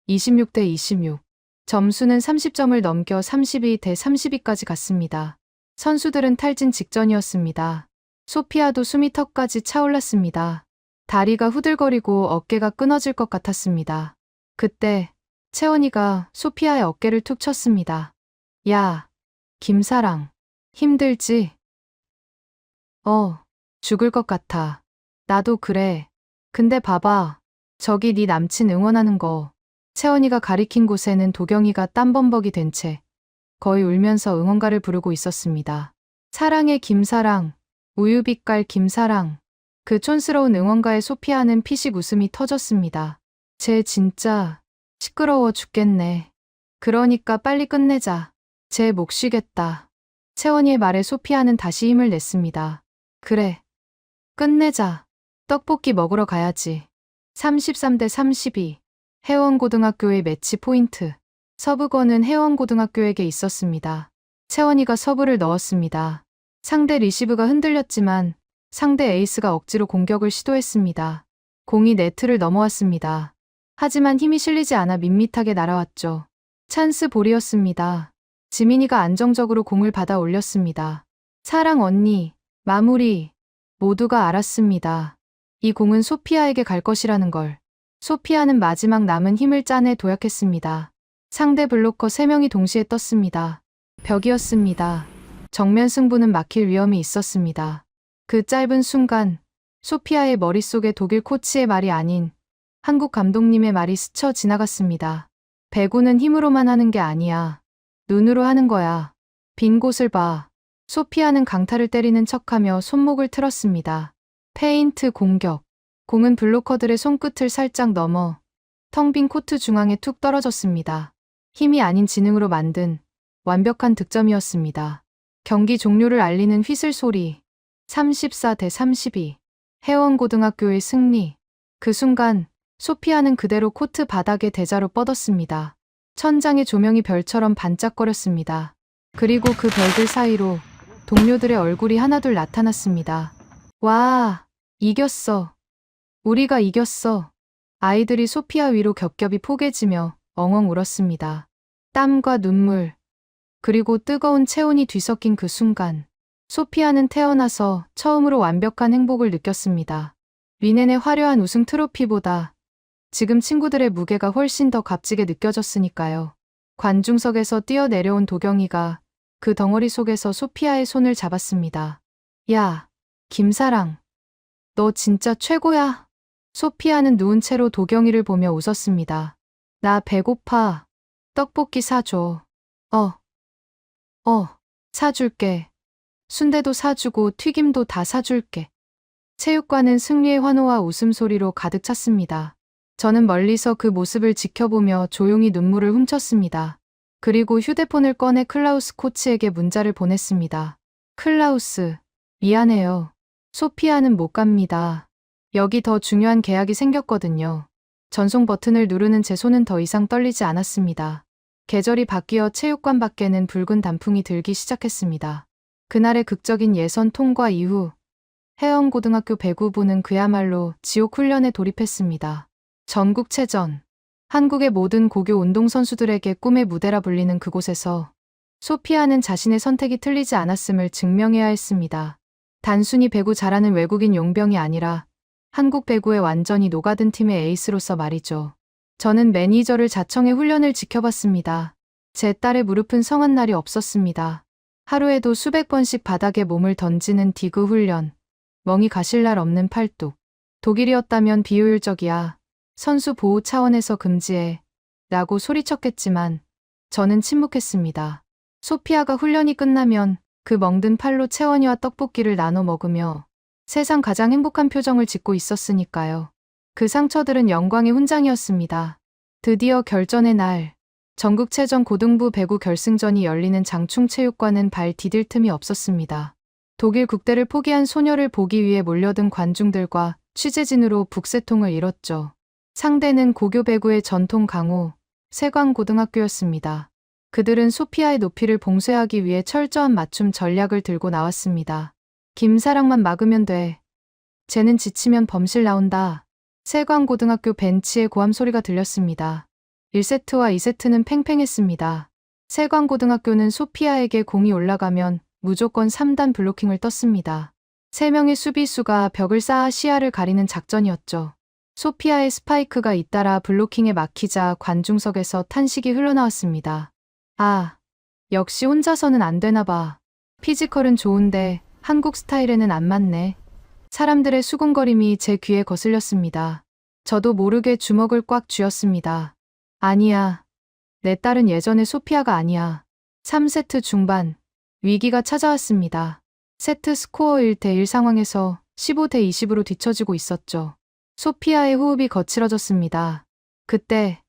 [SPEAKER 2] 26대 26. 점수는 30점을 넘겨 32대 32까지 갔습니다. 선수들은 탈진 직전이었습니다. 소피아도 숨이 턱까지 차올랐습니다. 다리가 후들거리고 어깨가 끊어질 것 같았습니다. 그때 채원이가 소피아의 어깨를 툭 쳤습니다. 야, 김사랑, 힘들지? 죽을 것 같아. 나도 그래. 근데 봐봐. 저기 네 남친 응원하는 거. 채원이가 가리킨 곳에는 도경이가 땀범벅이 된 채 거의 울면서 응원가를 부르고 있었습니다. 사랑의 김사랑, 우유빛깔 김사랑. 그 촌스러운 응원가에 소피아는 피식 웃음이 터졌습니다. 쟤 진짜 시끄러워 죽겠네. 그러니까 빨리 끝내자. 쟤 목 쉬겠다. 채원이의 말에 소피아는 다시 힘을 냈습니다. 그래. 끝내자. 떡볶이 먹으러 가야지. 33대 32. 해원고등학교의 매치 포인트. 서브권은 해원고등학교에게 있었습니다. 채원이가 서브를 넣었습니다. 상대 리시브가 흔들렸지만 상대 에이스가 억지로 공격을 시도했습니다. 공이 네트를 넘어왔습니다. 하지만 힘이 실리지 않아 밋밋하게 날아왔죠. 찬스 볼이었습니다. 지민이가 안정적으로 공을 받아 올렸습니다. 사랑 언니, 마무리. 모두가 알았습니다. 이 공은 소피아에게 갈 것이라는 걸. 소피아는 마지막 남은 힘을 짜내 도약했습니다. 상대 블로커 3명이 동시에 떴습니다. 벽이었습니다. 정면 승부는 막힐 위험이 있었습니다. 그 짧은 순간 소피아의 머릿속에 독일 코치의 말이 아닌 한국 감독님의 말이 스쳐 지나갔습니다. 배구는 힘으로만 하는 게 아니야. 눈으로 하는 거야. 빈 곳을 봐. 소피아는 강타를 때리는 척하며 손목을 틀었습니다. 페인트 공격. 공은 블로커들의 손끝을 살짝 넘어 텅 빈 코트 중앙에 툭 떨어졌습니다. 힘이 아닌 지능으로 만든 완벽한 득점이었습니다. 경기 종료를 알리는 휘슬 소리. 34대 32. 해원고등학교의 승리. 그 순간 소피아는 그대로 코트 바닥에 대자로 뻗었습니다. 천장의 조명이 별처럼 반짝거렸습니다. 그리고 그 별들 사이로 동료들의 얼굴이 하나둘 나타났습니다. 와, 이겼어. 우리가 이겼어. 아이들이 소피아 위로 겹겹이 포개지며 엉엉 울었습니다. 땀과 눈물, 그리고 뜨거운 체온이 뒤섞인 그 순간, 소피아는 태어나서 처음으로 완벽한 행복을 느꼈습니다. 리넨의 화려한 우승 트로피보다 지금 친구들의 무게가 훨씬 더 값지게 느껴졌으니까요. 관중석에서 뛰어내려온 도경이가 그 덩어리 속에서 소피아의 손을 잡았습니다. 야, 김사랑. 너 진짜 최고야. 소피아는 누운 채로 도경이를 보며 웃었습니다. 나 배고파. 떡볶이 사줘. 사줄게. 순대도 사주고 튀김도 다 사줄게. 체육관은 승리의 환호와 웃음소리로 가득 찼습니다. 저는 멀리서 그 모습을 지켜보며 조용히 눈물을 훔쳤습니다. 그리고 휴대폰을 꺼내 클라우스 코치에게 문자를 보냈습니다. 클라우스, 미안해요. 소피아는 못 갑니다. 여기 더 중요한 계약이 생겼거든요. 전송 버튼을 누르는 제 손은 더 이상 떨리지 않았습니다. 계절이 바뀌어 체육관 밖에는 붉은 단풍이 들기 시작했습니다. 그날의 극적인 예선 통과 이후 해영고등학교 배구부는 그야말로 지옥 훈련에 돌입했습니다. 전국체전. 한국의 모든 고교 운동선수들에게 꿈의 무대라 불리는 그곳에서 소피아는 자신의 선택이 틀리지 않았음을 증명해야 했습니다. 단순히 배구 잘하는 외국인 용병이 아니라 한국 배구에 완전히 녹아든 팀의 에이스로서 말이죠. 저는 매니저를 자청해 훈련을 지켜봤습니다. 제 딸의 무릎은 성한 날이 없었습니다. 하루에도 수백 번씩 바닥에 몸을 던지는 디그 훈련, 멍이 가실 날 없는 팔뚝. 독일이었다면 비효율적이야. 선수 보호 차원에서 금지해. 라고 소리쳤겠지만 저는 침묵했습니다. 소피아가 훈련이 끝나면 그 멍든 팔로 채원이와 떡볶이를 나눠 먹으며 세상 가장 행복한 표정을 짓고 있었으니까요. 그 상처들은 영광의 훈장이었습니다. 드디어 결전의 날. 전국체전 고등부 배구 결승전이 열리는 장충체육관은 발 디딜 틈이 없었습니다. 독일 국대를 포기한 소녀를 보기 위해 몰려든 관중들과 취재진으로 북새통을 이뤘죠. 상대는 고교 배구의 전통 강호, 세광고등학교였습니다. 그들은 소피아의 높이를 봉쇄하기 위해 철저한 맞춤 전략을 들고 나왔습니다. 김사랑만 막으면 돼. 쟤는 지치면 범실 나온다. 세광고등학교 벤치의 고함 소리가 들렸습니다. 1세트와 2세트는 팽팽했습니다. 세광고등학교는 소피아에게 공이 올라가면 무조건 3단 블로킹을 떴습니다. 3명의 수비수가 벽을 쌓아 시야를 가리는 작전이었죠. 소피아의 스파이크가 잇따라 블로킹에 막히자 관중석에서 탄식이 흘러나왔습니다. 아, 역시 혼자서는 안 되나 봐. 피지컬은 좋은데 한국 스타일에는 안 맞네. 사람들의 수군거림이 제 귀에 거슬렸습니다. 저도 모르게 주먹을 꽉 쥐었습니다. 아니야. 내 딸은 예전의 소피아가 아니야. 3세트 중반, 위기가 찾아왔습니다. 세트 스코어 1대1 상황에서 15대 20으로 뒤처지고 있었죠. 소피아의 호흡이 거칠어졌습니다. 그때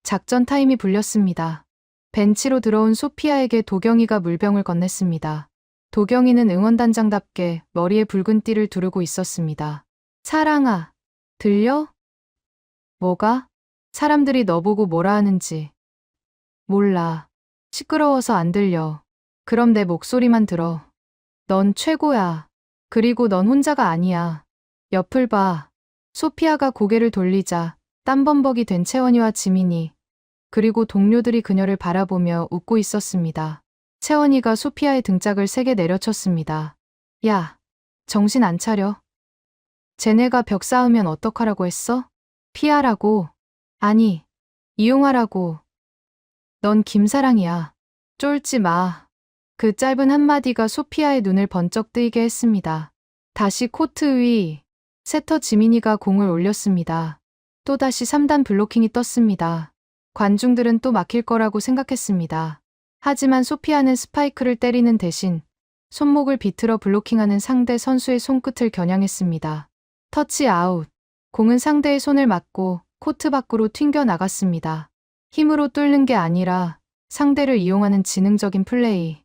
[SPEAKER 2] 작전 타임이 불렸습니다. 벤치로 들어온 소피아에게 도경이가 물병을 건넸습니다. 도경이는 응원단장답게 머리에 붉은 띠를 두르고 있었습니다. 사랑아, 들려? 뭐가? 사람들이 너보고 뭐라 하는지. 몰라. 시끄러워서 안 들려. 그럼 내 목소리만 들어. 넌 최고야. 그리고 넌 혼자가 아니야. 옆을 봐. 소피아가 고개를 돌리자 땀범벅이 된 채원이와 지민이 그리고 동료들이 그녀를 바라보며 웃고 있었습니다. 채원이가 소피아의 등짝을 세게 내려쳤습니다. 야, 정신 안 차려? 쟤네가 벽 쌓으면 어떡하라고 했어? 피하라고. 아니, 이용하라고. 넌 김사랑이야. 쫄지 마. 그 짧은 한마디가 소피아의 눈을 번쩍 뜨이게 했습니다. 다시 코트 위. 세터 지민이가 공을 올렸습니다. 또다시 3단 블로킹이 떴습니다. 관중들은 또 막힐 거라고 생각했습니다. 하지만 소피아는 스파이크를 때리는 대신 손목을 비틀어 블로킹하는 상대 선수의 손끝을 겨냥했습니다. 터치 아웃. 공은 상대의 손을 맞고 코트 밖으로 튕겨 나갔습니다. 힘으로 뚫는 게 아니라 상대를 이용하는 지능적인 플레이.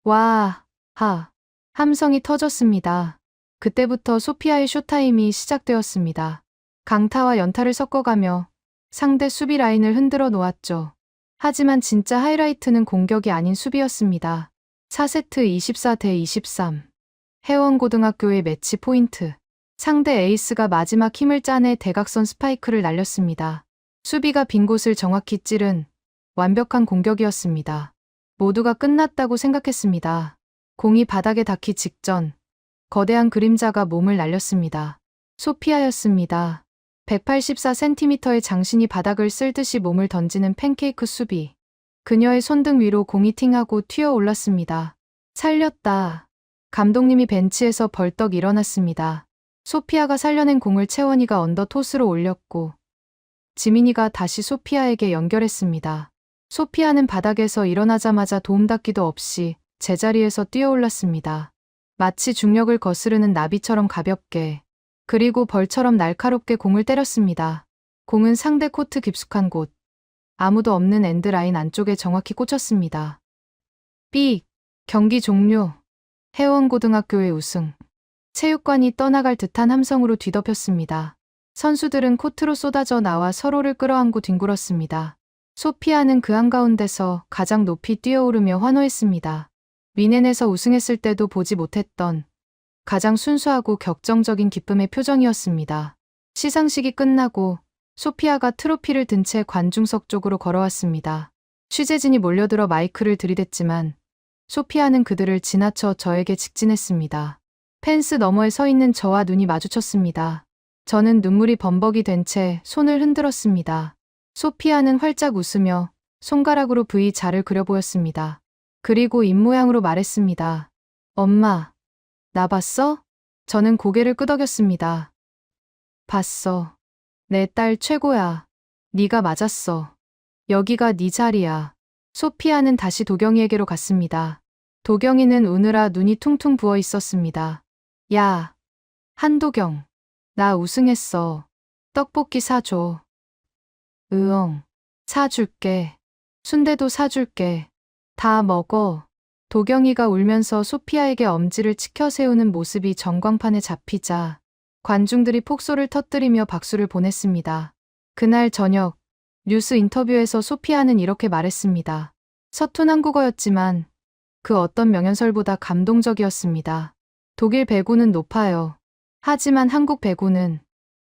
[SPEAKER 2] 와, 하. 함성이 터졌습니다. 그때부터 소피아의 쇼타임이 시작되었습니다. 강타와 연타를 섞어가며 상대 수비 라인을 흔들어 놓았죠. 하지만 진짜 하이라이트는 공격이 아닌 수비였습니다. 4세트 24대 23. 해원고등학교의 매치 포인트. 상대 에이스가 마지막 힘을 짜내 대각선 스파이크를 날렸습니다. 수비가 빈 곳을 정확히 찌른 완벽한 공격이었습니다. 모두가 끝났다고 생각했습니다. 공이 바닥에 닿기 직전 거대한 그림자가 몸을 날렸습니다. 소피아였습니다. 184cm의 장신이 바닥을 쓸듯이 몸을 던지는 팬케이크 수비. 그녀의 손등 위로 공이 팅하고 튀어 올랐습니다. 살렸다. 감독님이 벤치에서 벌떡 일어났습니다. 소피아가 살려낸 공을 채원이가 언더 토스로 올렸고 지민이가 다시 소피아에게 연결했습니다. 소피아는 바닥에서 일어나자마자 도움닫기도 없이 제자리에서 뛰어올랐습니다. 마치 중력을 거스르는 나비처럼 가볍게, 그리고 벌처럼 날카롭게 공을 때렸습니다. 공은 상대 코트 깊숙한 곳, 아무도 없는 엔드라인 안쪽에 정확히 꽂혔습니다. 삑! 경기 종료. 해원고등학교의 우승. 체육관이 떠나갈 듯한 함성으로 뒤덮였습니다. 선수들은 코트로 쏟아져 나와 서로를 끌어안고 뒹굴었습니다. 소피아는 그 한가운데서 가장 높이 뛰어오르며 환호했습니다. 미넨에서 우승했을 때도 보지 못했던 가장 순수하고 격정적인 기쁨의 표정이었습니다. 시상식이 끝나고 소피아가 트로피를 든 채 관중석 쪽으로 걸어왔습니다. 취재진이 몰려들어 마이크를 들이댔지만 소피아는 그들을 지나쳐 저에게 직진했습니다. 펜스 너머에 서 있는 저와 눈이 마주쳤습니다. 저는 눈물이 범벅이 된 채 손을 흔들었습니다. 소피아는 활짝 웃으며 손가락으로 V자를 그려 보였습니다. 그리고 입모양으로 말했습니다. 엄마, 나 봤어? 저는 고개를 끄덕였습니다. 봤어. 내 딸 최고야. 네가 맞았어. 여기가 네 자리야. 소피아는 다시 도경이에게로 갔습니다. 도경이는 우느라 눈이 퉁퉁 부어 있었습니다. 야, 한도경. 나 우승했어. 떡볶이 사줘. 으엉. 사줄게. 순대도 사줄게. 다 먹어. 도경이가 울면서 소피아에게 엄지를 치켜 세우는 모습이 전광판에 잡히자 관중들이 폭소를 터뜨리며 박수를 보냈습니다. 그날 저녁 뉴스 인터뷰에서 소피아는 이렇게 말했습니다. 서툰 한국어였지만 그 어떤 명연설보다 감동적이었습니다. 독일 배구는 높아요. 하지만 한국 배구는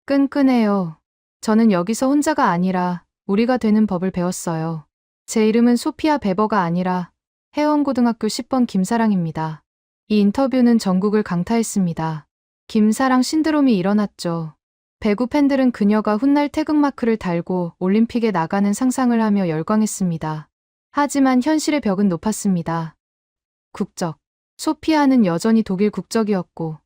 [SPEAKER 2] 끈끈해요. 저는 여기서 혼자가 아니라 우리가 되는 법을 배웠어요. 제 이름은 소피아 베버가 아니라 해원고등학교 10번 김사랑입니다. 이 인터뷰는 전국을 강타했습니다. 김사랑 신드롬이 일어났죠. 배구 팬들은 그녀가 훗날 태극마크를 달고 올림픽에 나가는 상상을 하며 열광했습니다. 하지만 현실의 벽은 높았습니다. 국적. 소피아는 여전히 독일 국적이었고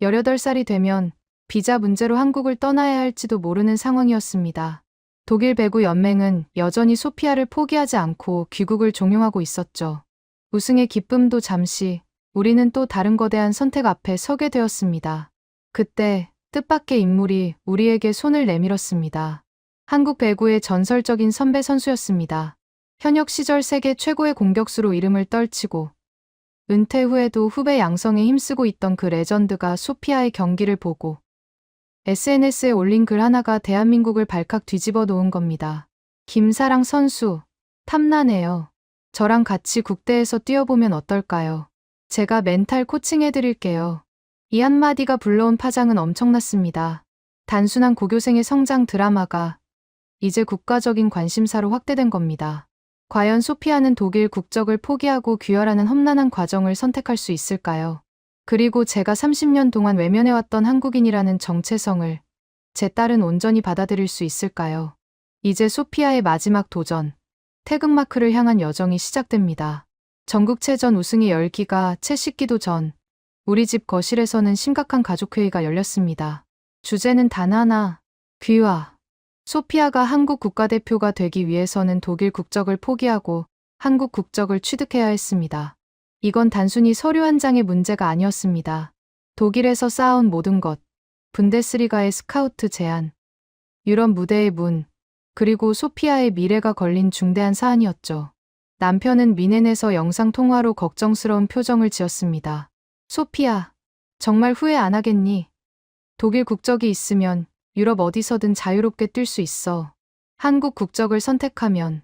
[SPEAKER 2] 18살이 되면 비자 문제로 한국을 떠나야 할지도 모르는 상황이었습니다. 독일 배구 연맹은 여전히 소피아를 포기하지 않고 귀국을 종용하고 있었죠. 우승의 기쁨도 잠시, 우리는 또 다른 거대한 선택 앞에 서게 되었습니다. 그때 뜻밖의 인물이 우리에게 손을 내밀었습니다. 한국 배구의 전설적인 선배 선수였습니다. 현역 시절 세계 최고의 공격수로 이름을 떨치고 은퇴 후에도 후배 양성에 힘쓰고 있던 그 레전드가 소피아의 경기를 보고 SNS에 올린 글 하나가 대한민국을 발칵 뒤집어 놓은 겁니다. 김사랑 선수, 탐나네요. 저랑 같이 국대에서 뛰어보면 어떨까요? 제가 멘탈 코칭해드릴게요. 이 한마디가 불러온 파장은 엄청났습니다. 단순한 고교생의 성장 드라마가 이제 국가적인 관심사로 확대된 겁니다. 과연 소피아는 독일 국적을 포기하고 귀화라는 험난한 과정을 선택할 수 있을까요? 그리고 제가 30년 동안 외면해왔던 한국인이라는 정체성을 제 딸은 온전히 받아들일 수 있을까요? 이제 소피아의 마지막 도전, 태극마크를 향한 여정이 시작됩니다. 전국체전 우승의 열기가 채 식기도 전, 우리 집 거실에서는 심각한 가족회의가 열렸습니다. 주제는 단 하나, 귀화. 소피아가 한국 국가대표가 되기 위해서는 독일 국적을 포기하고 한국 국적을 취득해야 했습니다. 이건 단순히 서류 한 장의 문제가 아니었습니다. 독일에서 쌓아온 모든 것, 분데스리가의 스카우트 제안, 유럽 무대의 문, 그리고 소피아의 미래가 걸린 중대한 사안이었죠. 남편은 미넨에서 영상통화로 걱정스러운 표정을 지었습니다. 소피아, 정말 후회 안 하겠니? 독일 국적이 있으면 유럽 어디서든 자유롭게 뛸 수 있어. 한국 국적을 선택하면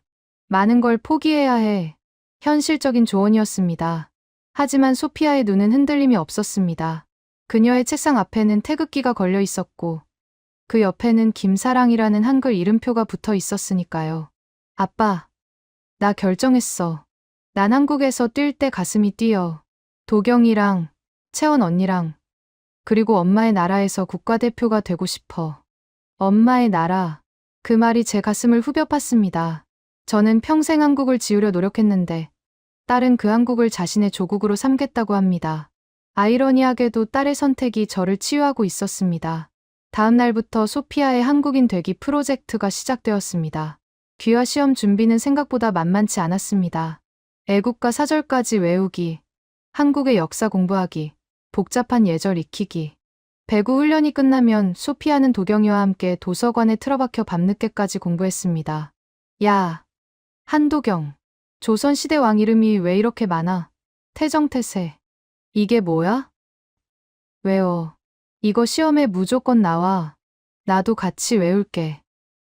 [SPEAKER 2] 많은 걸 포기해야 해. 현실적인 조언이었습니다. 하지만 소피아의 눈은 흔들림이 없었습니다. 그녀의 책상 앞에는 태극기가 걸려 있었고 그 옆에는 김사랑이라는 한글 이름표가 붙어 있었으니까요. 아빠, 나 결정했어. 난 한국에서 뛸 때 가슴이 뛰어. 도경이랑 채원 언니랑 그리고 엄마의 나라에서 국가대표가 되고 싶어. 엄마의 나라. 그 말이 제 가슴을 후벼 팠습니다. 저는 평생 한국을 지우려 노력했는데 딸은 그 한국을 자신의 조국으로 삼겠다고 합니다. 아이러니하게도 딸의 선택이 저를 치유하고 있었습니다. 다음 날부터 소피아의 한국인 되기 프로젝트가 시작되었습니다. 귀화 시험 준비는 생각보다 만만치 않았습니다. 애국가 사절까지 외우기, 한국의 역사 공부하기, 복잡한 예절 익히기. 배구 훈련이 끝나면 소피아는 도경이와 함께 도서관에 틀어박혀 밤늦게까지 공부했습니다. 야, 한도경. 조선시대 왕 이름이 왜 이렇게 많아? 태정태세. 이게 뭐야? 외워. 이거 시험에 무조건 나와. 나도 같이 외울게.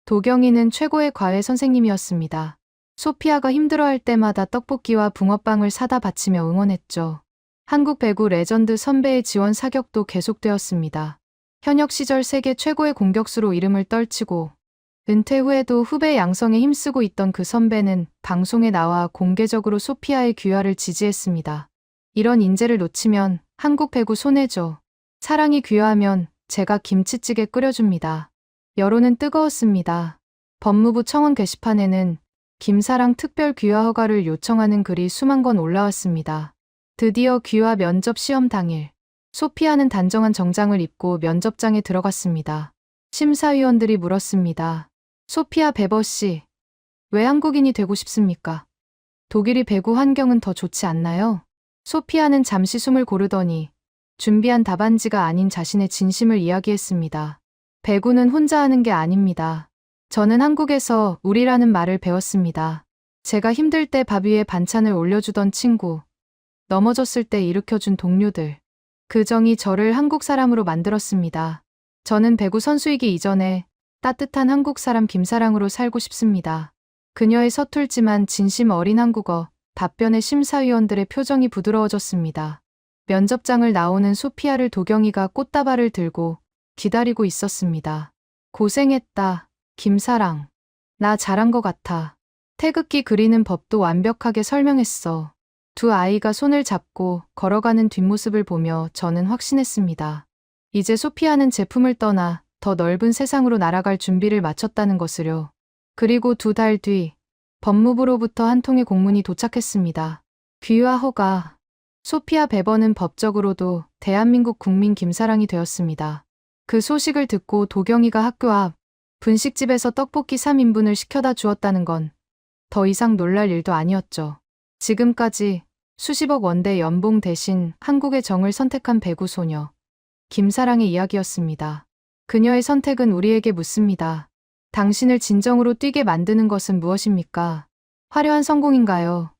[SPEAKER 2] 도경이는 최고의 과외 선생님이었습니다. 소피아가 힘들어할 때마다 떡볶이와 붕어빵을 사다 바치며 응원했죠. 한국 배구 레전드 선배의 지원 사격도 계속되었습니다. 현역 시절 세계 최고의 공격수로 이름을 떨치고 은퇴 후에도 후배 양성에 힘쓰고 있던 그 선배는 방송에 나와 공개적으로 소피아의 귀화를 지지했습니다. 이런 인재를 놓치면 한국 배구 손해죠. 사랑이 귀화하면 제가 김치찌개 끓여줍니다. 여론은 뜨거웠습니다. 법무부 청원 게시판에는 김사랑 특별 귀화 허가를 요청하는 글이 수만 건 올라왔습니다. 드디어 귀화 면접 시험 당일, 소피아는 단정한 정장을 입고 면접장에 들어갔습니다. 심사위원들이 물었습니다. 소피아 베버 씨, 왜 한국인이 되고 싶습니까? 독일이 배구 환경은 더 좋지 않나요? 소피아는 잠시 숨을 고르더니 준비한 답안지가 아닌 자신의 진심을 이야기했습니다. 배구는 혼자 하는 게 아닙니다. 저는 한국에서 우리라는 말을 배웠습니다. 제가 힘들 때 밥 위에 반찬을 올려주던 친구, 넘어졌을 때 일으켜준 동료들. 그 정이 저를 한국 사람으로 만들었습니다. 저는 배구 선수이기 이전에 따뜻한 한국 사람 김사랑으로 살고 싶습니다. 그녀의 서툴지만 진심 어린 한국어, 답변에 심사위원들의 표정이 부드러워졌습니다. 면접장을 나오는 소피아를 도경이가 꽃다발을 들고 기다리고 있었습니다. 고생했다, 김사랑. 나 잘한 것 같아. 태극기 그리는 법도 완벽하게 설명했어. 두 아이가 손을 잡고 걸어가는 뒷모습을 보며 저는 확신했습니다. 이제 소피아는 제품을 떠나 더 넓은 세상으로 날아갈 준비를 마쳤다는 것을요. 그리고 2달 뒤, 법무부로부터 한 통의 공문이 도착했습니다. 귀화 허가. 소피아 베버는 법적으로도 대한민국 국민 김사랑이 되었습니다. 그 소식을 듣고 도경이가 학교 앞 분식집에서 떡볶이 3인분을 시켜다 주었다는 건 더 이상 놀랄 일도 아니었죠. 지금까지 수십억 원대 연봉 대신 한국의 정을 선택한 배구 소녀 김사랑의 이야기였습니다. 그녀의 선택은 우리에게 묻습니다. 당신을 진정으로 뛰게 만드는 것은 무엇입니까? 화려한 성공인가요?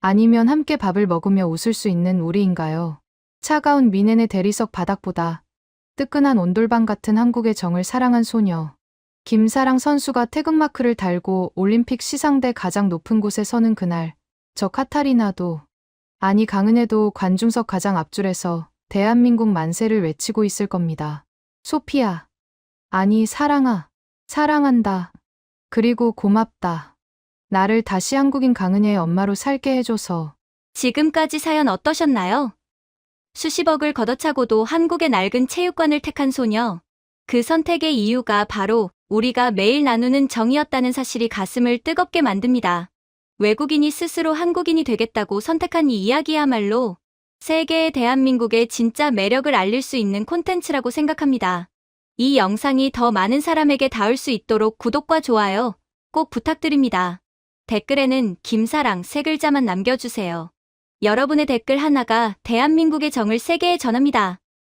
[SPEAKER 2] 아니면 함께 밥을 먹으며 웃을 수 있는 우리인가요? 차가운 미넨의 대리석 바닥보다 뜨끈한 온돌방 같은 한국의 정을 사랑한 소녀 김사랑 선수가 태극마크를 달고 올림픽 시상대 가장 높은 곳에 서는 그날, 저 카타리나도, 아니 강은혜도 관중석 가장 앞줄에서 대한민국 만세를 외치고 있을 겁니다. 소피아, 아니 사랑아, 사랑한다. 그리고 고맙다. 나를 다시 한국인 강은혜의 엄마로 살게 해줘서.
[SPEAKER 3] 지금까지 사연 어떠셨나요? 수십억을 걷어차고도 한국의 낡은 체육관을 택한 소녀. 그 선택의 이유가 바로 우리가 매일 나누는 정이었다는 사실이 가슴을 뜨겁게 만듭니다. 외국인이 스스로 한국인이 되겠다고 선택한 이 이야기야말로 세계의 대한민국의 진짜 매력을 알릴 수 있는 콘텐츠라고 생각합니다. 이 영상이 더 많은 사람에게 닿을 수 있도록 구독과 좋아요 꼭 부탁드립니다. 댓글에는 김사랑 3글자만 남겨주세요. 여러분의 댓글 하나가 대한민국의 정을 세계에 전합니다.